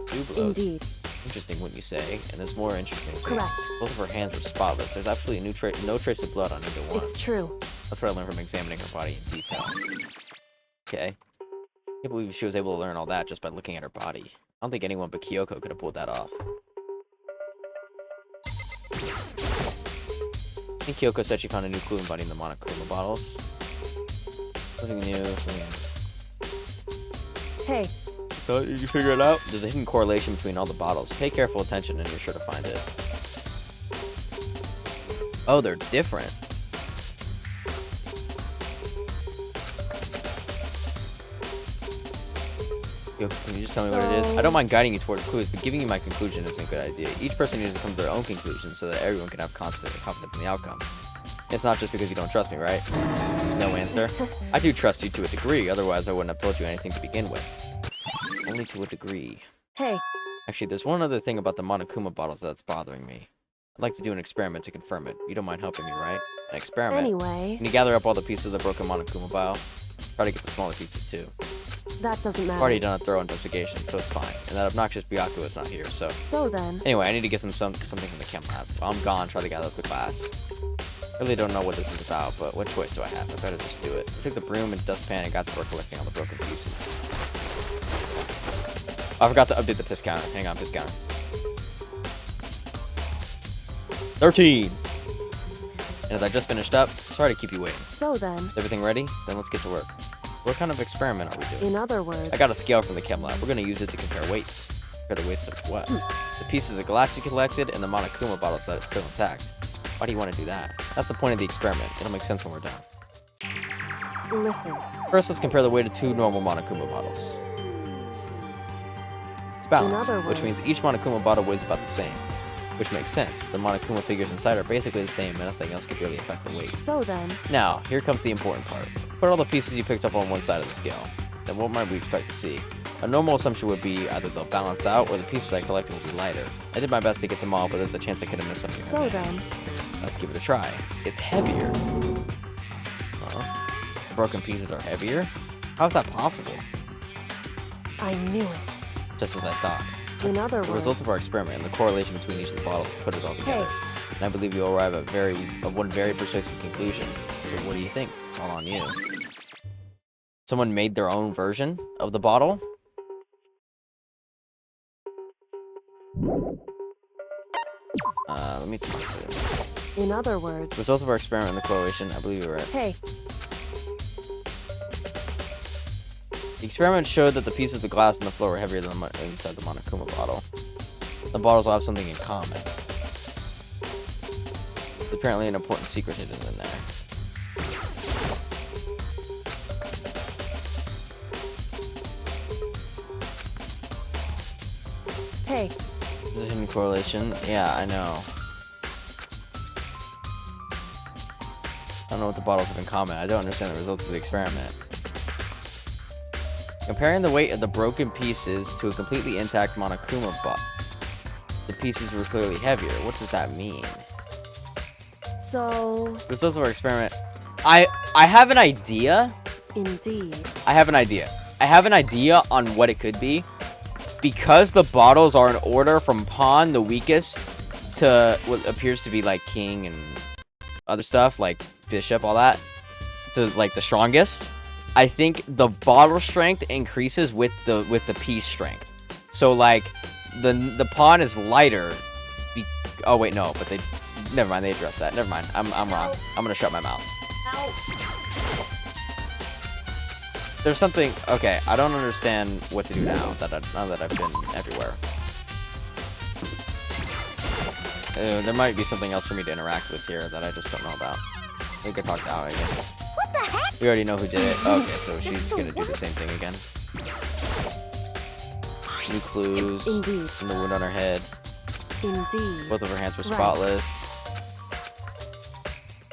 2 blows. Indeed. Interesting, wouldn't you say? And there's more interesting things. Correct. Both of her hands were spotless. There's absolutely no trace of blood on either one. It's true. That's what I learned from examining her body in detail. Okay. I can't believe she was able to learn all that just by looking at her body. I don't think anyone but Kyoko could have pulled that off. I think Kyoko said she found a new clue embodying the Monokuma bottles. Something new, something... Hey. So, did you figure it out? There's a hidden correlation between all the bottles. Pay careful attention and you're sure to find it. Oh, they're different. Yo, can you just tell me what it is? I don't mind guiding you towards clues, but giving you my conclusion isn't a good idea. Each person needs to come to their own conclusion so that everyone can have confidence in the outcome. It's not just because you don't trust me, right? No answer. I do trust you to a degree, otherwise I wouldn't have told you anything to begin with. Only to a degree. Hey. Actually, there's one other thing about the Monokuma bottles that's bothering me. I'd like to do an experiment to confirm it. You don't mind helping me, right? An experiment. Anyway. When you gather up all the pieces of the broken Monokuma vial, try to get the smaller pieces too. That doesn't matter. I've already done a thorough investigation, so it's fine. And that obnoxious Byakuya is not here, so... So then... Anyway, I need to get something from the chem lab. While I'm gone, try to gather up the class. I really don't know what this is about, but what choice do I have? I better just do it. I took the broom and dustpan and got to work collecting all the broken pieces. Oh, I forgot to update the piss counter. Hang on, piss counter. 13! And as I just finished up, sorry to keep you waiting. So then... Is everything ready? Then let's get to work. What kind of experiment are we doing? In other words... I got a scale from the chem lab. We're going to use it to compare weights. Compare the weights of what? The pieces of glass you collected and the Monokuma bottles that it's still intact. Why do you want to do that? That's the point of the experiment. It'll make sense when we're done. Listen. First, let's compare the weight of 2 normal Monokuma bottles. It's balanced, In other which means words- each Monokuma bottle weighs about the same. Which makes sense. The Monokuma figures inside are basically the same and nothing else could really affect the weight. So then, Now, here comes the important part. Put all the pieces you picked up on one side of the scale. Then what might we expect to see? A normal assumption would be either they'll balance out or the pieces I collected will be lighter. I did my best to get them all, but there's a chance I could have missed something. so then, Let's give it a try. It's heavier. Broken pieces are heavier? How is that possible? I knew it. Just as I thought. In That's other the result of words- our experiment and the correlation between each of the bottles put it all together. And I believe you'll arrive at one very persuasive conclusion. So what do you think? It's all on you. Someone made their own version of the bottle? Let me talk to him. In other words, Result of our experiment and the correlation, I believe you're right. hey, The experiment showed that the pieces of the glass on the floor were heavier than inside the Monokuma bottle. The bottles all have something in common. There's apparently an important secret hidden in there. hey, There's a hidden correlation. Yeah, I know. I don't know what the bottles have in common. I don't understand the results of the experiment. Comparing the weight of the broken pieces to a completely intact Monokuma bottle. The pieces were clearly heavier. What does that mean? so, Results of our experiment. I have an idea. indeed. I have an idea. I have an idea on what it could be. Because the bottles are in order from pawn, the weakest, to what appears to be like king and other stuff, like bishop, all that, to like the strongest. I think the bottle strength increases with the piece strength. So like the pawn is lighter. Oh wait, no, but never mind. They addressed that. Never mind. I'm wrong. I'm gonna shut my mouth. There's something. Okay, I don't understand what to do now that I've been everywhere. There might be something else for me to interact with here that I just don't know about. We could talk to Aoi again. What the heck? We already know who did it. Okay, so she's gonna do the same thing again. New clues. Indeed. And the wound on her head. Indeed. Both of her hands were Right. spotless.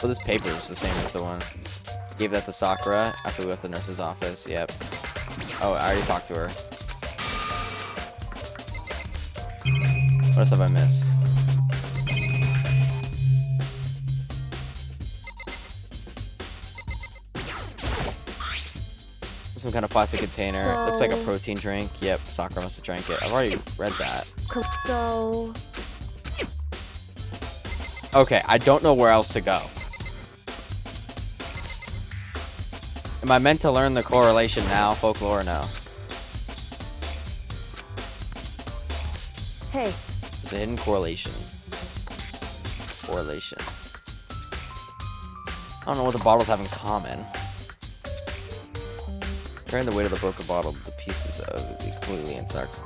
Well, this paper is the same as the one. Gave that to Sakura after we left the nurse's office. Yep. Oh, I already talked to her. What else have I missed? Some kind of plastic container. Looks like a So- protein drink. Yep, Sakura must have drank it. I've already read that. So, Okay, I don't know where else to go. Am I meant to learn the correlation now, folklore, or no? hey, There's a hidden correlation. Correlation. I don't know what the bottles have in common. Carrying the weight of the broken bottle, the pieces of the completely intact.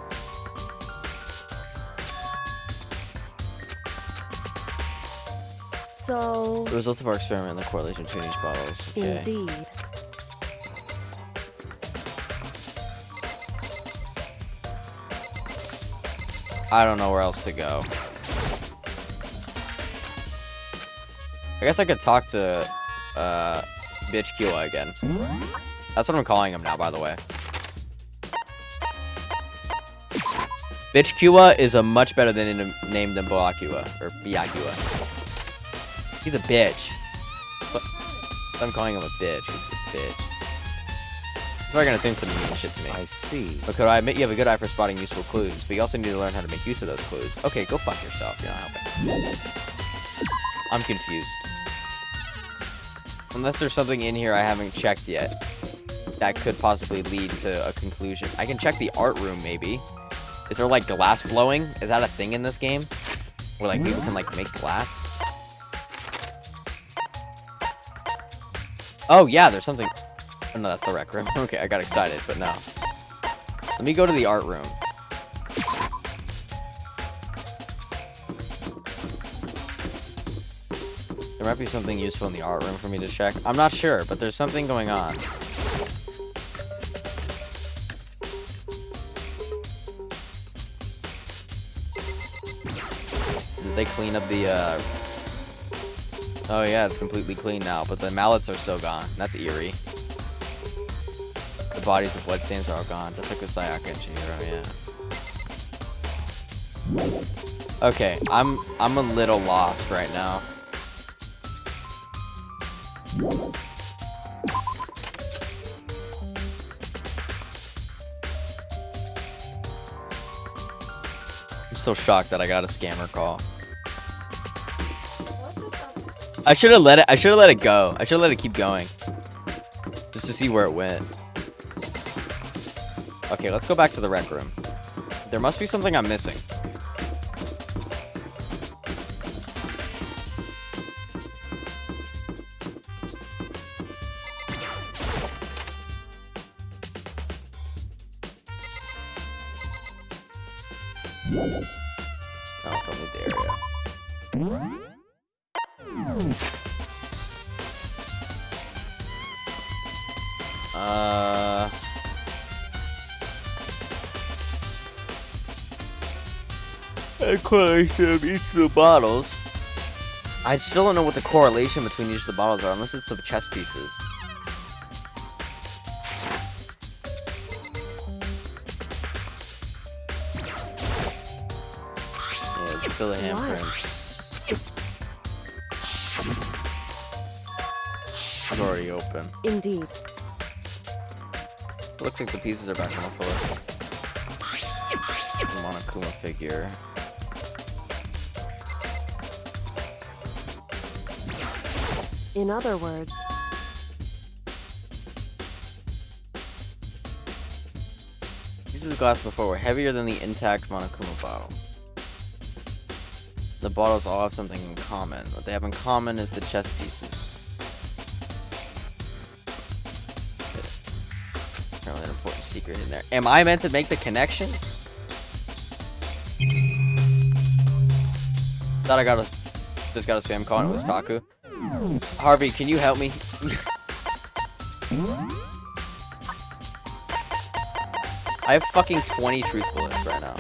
so, The results of our experiment and the correlation between each bottles. Okay. indeed. I don't know where else to go. I guess I could talk to Bitch Kua again. That's what I'm calling him now, by the way. Bitch Kua is a much better name than Boakua or Byakua. He's a bitch. So I'm calling him a bitch. He's a bitch. He's probably gonna say some mean shit to me. I see. But could I admit you have a good eye for spotting useful clues, but you also need to learn how to make use of those clues. Okay, go fuck yourself. You're not helping. I'm confused. Unless there's something in here I haven't checked yet that could possibly lead to a conclusion. I can check the art room, maybe. Is there, like, glass blowing? Is that a thing in this game? Where, like, people can, like, make glass? Oh, yeah, there's something... Oh, no, that's the rec room. Okay, I got excited, but no. Let me go to the art room. There might be something useful in the art room for me to check. I'm not sure, but there's something going on. They clean up the, Oh yeah, it's completely clean now, but the mallets are still gone. That's eerie. The bodies of bloodstains are all gone, just like the Sayaka and Chihiro, yeah. Okay, I'm a little lost right now. I'm still shocked that I got a scammer call. I should have let it go. I should have let it keep going. Just to see where it went. Okay, let's go back to the rec room. There must be something I'm missing. Oh, don't leave the area. Correlation of each of the bottles. I still don't know what the correlation between each of the bottles are, unless it's the chess pieces. Yeah, it's still the handprints. It's already open. indeed. It looks like the pieces are back on the floor. Monokuma figure. In other words, Pieces of glass on the floor were heavier than the intact Monokuma bottle. The bottles all have something in common. What they have in common is the chess pieces. Apparently an important secret in there. Am I meant to make the connection? Thought I just got a spam call and it was Taku. Harvey, can you help me? I have fucking 20 truth bullets right now.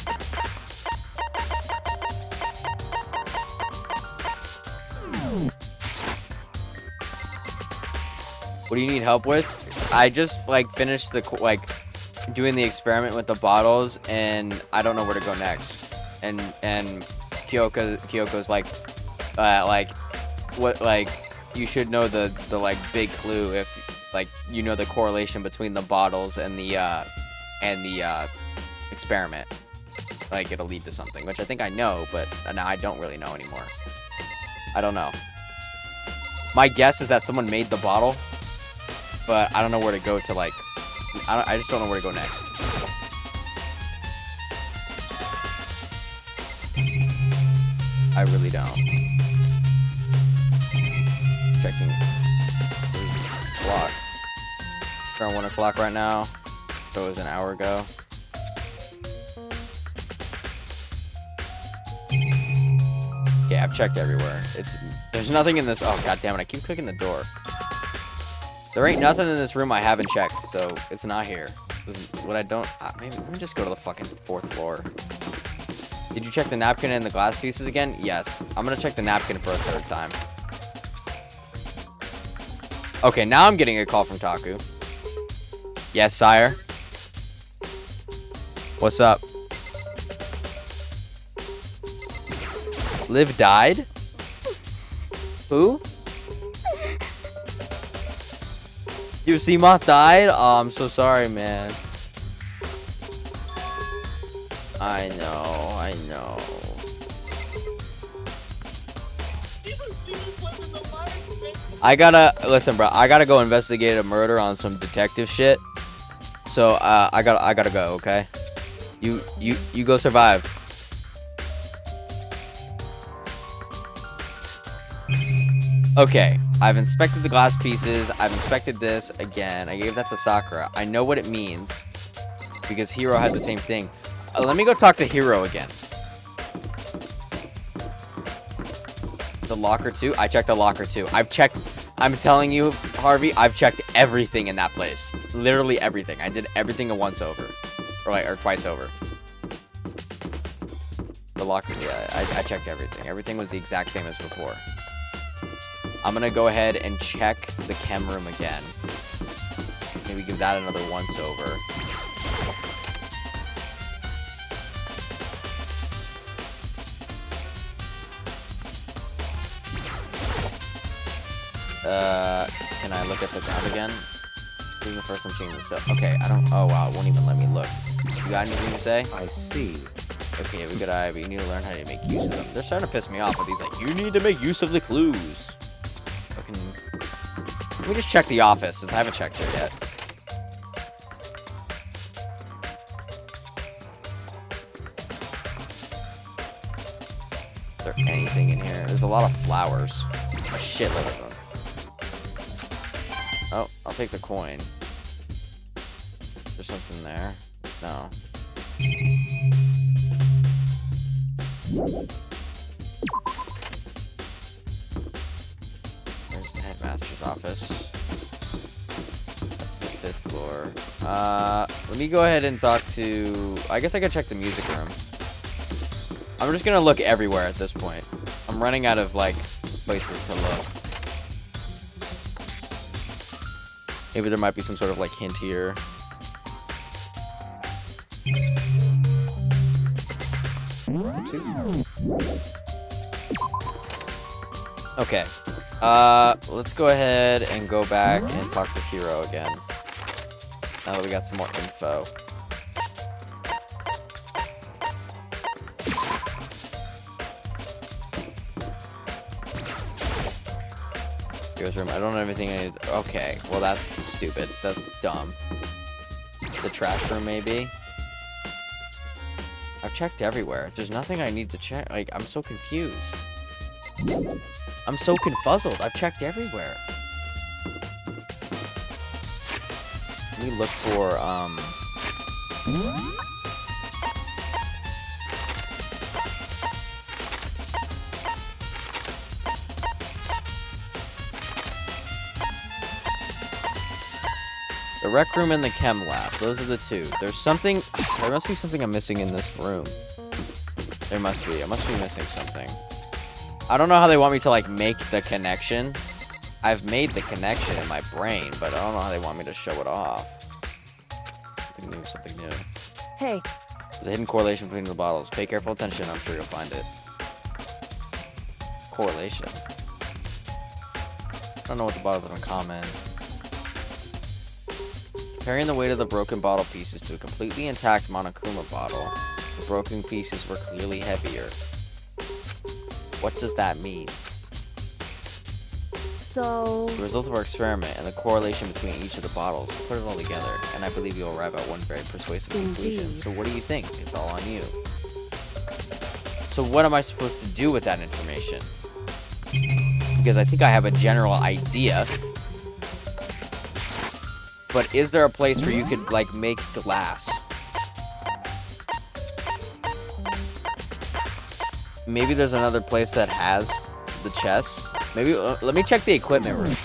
What do you need help with? I just finished the doing the experiment with the bottles and I don't know where to go next. And Kyoko's what you should know the big clue if you know the correlation between the bottles and the experiment. It'll lead to something, which I think I know, but now I don't really know anymore. I don't know. My guess is that someone made the bottle, but I don't know where to go to I just don't know where to go next. I really don't. Checking the clock. It's around 1 o'clock right now. So it was an hour ago. Yeah, I've checked everywhere. There's nothing in this. Oh, god damn it! I keep clicking the door. There ain't nothing in this room I haven't checked, so it's not here. What I don't. Maybe let me just go to the fucking 4th floor. Did you check the napkin and the glass pieces again? Yes. I'm gonna check the napkin for a 3rd time. Okay, now I'm getting a call from Taku. Yes, sire. What's up? Liv died? Who? Your Seamoth died? Oh, I'm so sorry, man. I know. Listen, bro. I gotta go investigate a murder on some detective shit. So, I gotta go, okay? You go survive. Okay, I've inspected the glass pieces. I've inspected this again. I gave that to Sakura. I know what it means because Hiro had the same thing. Let me go talk to Hiro again. The locker too? I checked the locker too. I'm telling you, Harvey, I've checked everything in that place. Literally everything. I did everything a once over. Or twice over. The locker. Yeah, I checked everything. Everything was the exact same as before. I'm gonna go ahead and check the chem room again. Maybe give that another once over. Can I look at the ground again? Being the first time seeing this stuff. Okay, I don't. Oh wow, it won't even let me look. You got anything to say? I see. Okay, we got eye, but you need to learn how to make use of them. They're starting to piss me off with these, like, you need to make use of the clues. Fucking. Let me just check the office since I haven't checked here yet. Is there anything in here? There's a lot of flowers. A shitload of them. Oh, I'll take the coin. There's something there. No. Where's the headmaster's office? That's the 5th floor. Let me go ahead and talk to... I guess I could check the music room. I'm just gonna look everywhere at this point. I'm running out of, like, places to look. Maybe there might be some sort of, like, hint here. Oopsies. Okay. Let's go ahead and go back and talk to Hero again. Now that we got some more info. Hero's room. I don't have anything I need. Okay. Well, that's stupid. That's dumb. The trash room, maybe? I've checked everywhere. There's nothing I need to check. Like, I'm so confused. I'm so confuzzled. I've checked everywhere. Let me look for, the rec room and the chem lab. Those are the two. There's something... There must be something I'm missing in this room. There must be. I must be missing something. I don't know how they want me to, like, make the connection. I've made the connection in my brain, but I don't know how they want me to show it off. Something new, something new. Hey. There's a hidden correlation between the bottles. Pay careful attention. I'm sure you'll find it. Correlation. I don't know what the bottles have in common. Comparing the weight of the broken bottle pieces to a completely intact Monokuma bottle, the broken pieces were clearly heavier. What does that mean? So... The result of our experiment and the correlation between each of the bottles, put it all together, and I believe you'll arrive at one very persuasive conclusion. So what do you think? It's all on you. So what am I supposed to do with that information? Because I think I have a general idea. But is there a place where you could, like, make glass? Maybe there's another place that has the chests. Maybe, let me check the equipment room.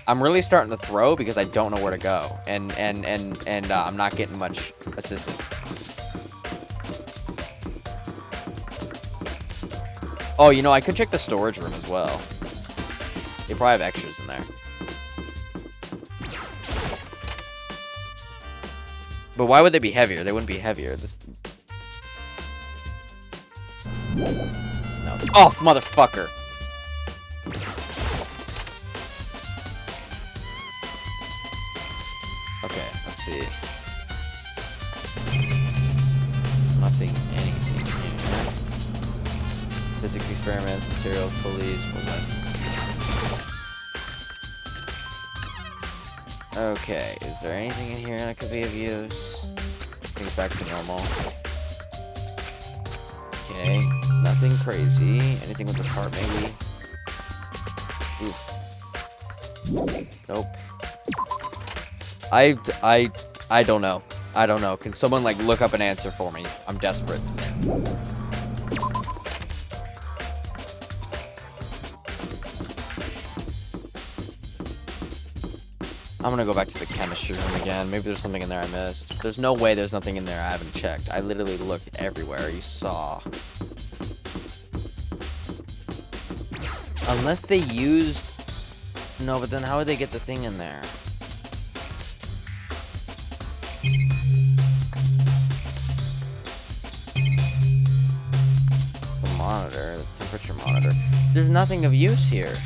I'm really starting to throw because I don't know where to go. And I'm not getting much assistance. Oh, you know, I could check the storage room as well. They probably have extras in there. But why would they be heavier? They wouldn't be heavier. This... No. Oh, motherfucker! Okay, let's see. I'm not seeing anything here. Physics experiments, materials, pulleys, okay, is there anything in here that could be of use? Things back to normal. Okay, nothing crazy. Anything with the tarp, maybe? Oof. Nope. I don't know. I don't know. Can someone, like, look up an answer for me? I'm desperate. I'm gonna go back to the chemistry room again. Maybe there's something in there I missed. There's no way there's nothing in there I haven't checked. I literally looked everywhere. You saw. Unless they used... No, but then how would they get the thing in there? The monitor, the temperature monitor. There's nothing of use here.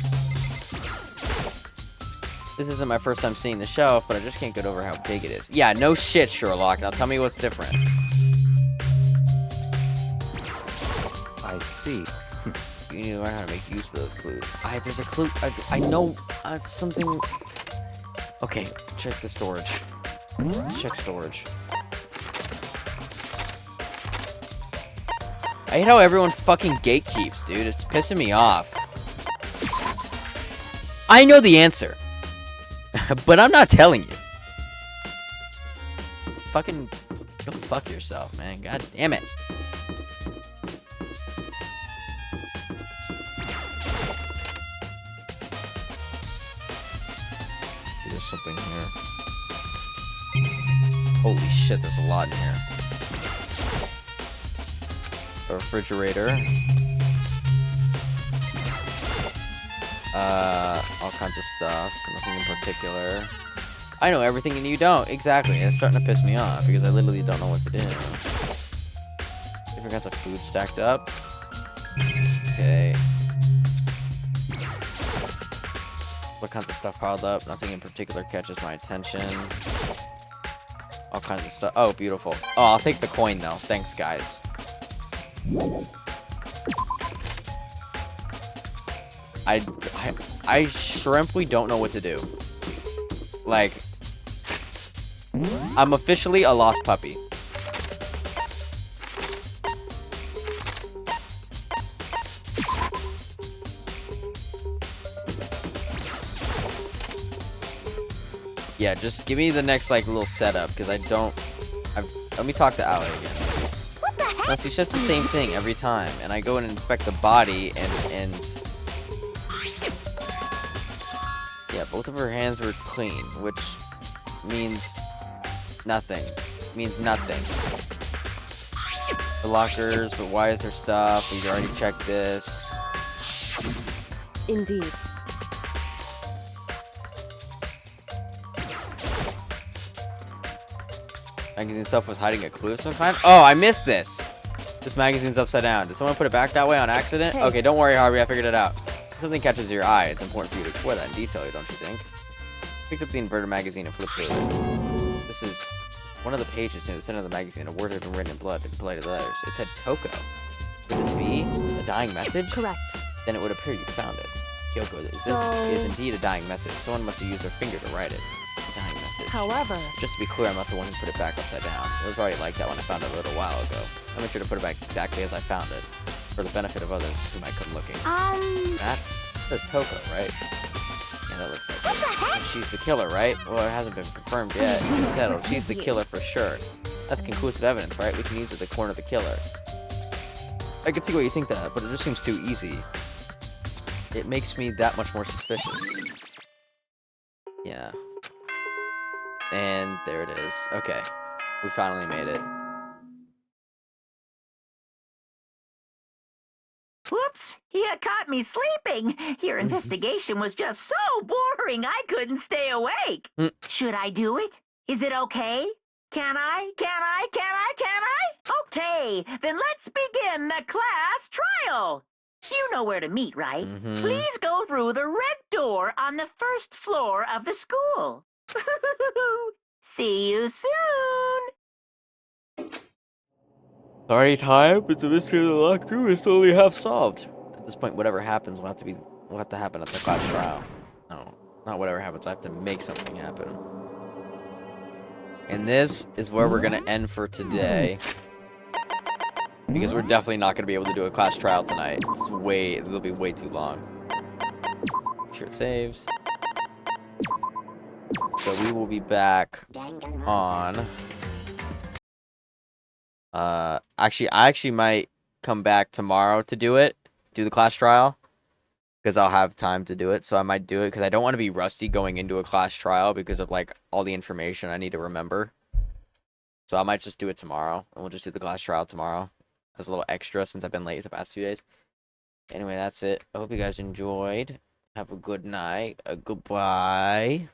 This isn't my first time seeing the shelf, but I just can't get over how big it is. Yeah, no shit, Sherlock. Now tell me what's different. I see. You need to learn how to make use of those clues. There's a clue. I know something. Okay, check the storage. Let's check storage. I hate how everyone fucking gatekeeps, dude. It's pissing me off. I know the answer. But I'm not telling you. Fucking go fuck yourself, man. God damn it. There's something here. Holy shit, there's a lot in here. A refrigerator. All kinds of stuff. Nothing in particular. I know everything and you don't. Exactly. It's starting to piss me off because I literally don't know what to do. Different kinds of food stacked up. Okay. What kinds of stuff piled up? Nothing in particular catches my attention. All kinds of stuff. Oh, beautiful. Oh, I'll take the coin though. Thanks, guys. I shrimply don't know what to do. Like, I'm officially a lost puppy. Yeah, just give me the next, like, little setup, because I don't... let me talk to Allie again. No, see, it's just the same thing every time, and I go in and inspect the body, and... Yeah, both of her hands were clean, which means nothing. Means nothing. The lockers, but why is there stuff? We've already checked this. Indeed. Magazine stuff was hiding a clue of some kind? Oh, I missed this! This magazine's upside down. Did someone put it back that way on accident? Hey. Okay, don't worry, Harvey, I figured it out. If something catches your eye, it's important for you to explore that in detail, don't you think? Picked up the inverted magazine and flipped through it. This is one of the pages near the center of the magazine. A word had been written in blood in bloody letters. It said Toko. Could this be a dying message? Correct. Then it would appear you found it. Kyoko, this So- is indeed a dying message. Someone must have used their finger to write it. A dying message. However, Just to be clear, I'm not the one who put it back upside down. It was already like that when I found it a little while ago. I made sure to put it back exactly as I found it, for the benefit of others who might come looking. That says Toko, right? Yeah, that looks like it. And she's the killer, right? Well, it hasn't been confirmed yet. It's settled. She's the killer for sure. That's conclusive evidence, right? We can use it to corner the killer. I can see why you think that, but it just seems too easy. It makes me that much more suspicious. Yeah. And there it is. Okay. We finally made it. Whoops! You caught me sleeping. Your investigation was just so boring I couldn't stay awake. Should I do it? Is it okay? Can I? Okay, then let's begin the class trial. You know where to meet, right? Please go through the red door on the first floor of the school. See you soon. It's already time, but the mystery of the locked room is only half solved. At this point, whatever happens will have to happen at the class trial. No, not whatever happens. I have to make something happen. And this is where we're gonna end for today. Because we're definitely not gonna be able to do a class trial tonight. It'll be way too long. Make sure it saves. So we will be back on... I actually might come back tomorrow to do the class trial. because I'll have time to do it. So I might do it because I don't want to be rusty going into a class trial because of like all the information I need to remember. So I might just do it tomorrow, and we'll just do the class trial tomorrow as a little extra since I've been late the past few days. Anyway, that's it. I hope you guys enjoyed. Have a good night. Goodbye.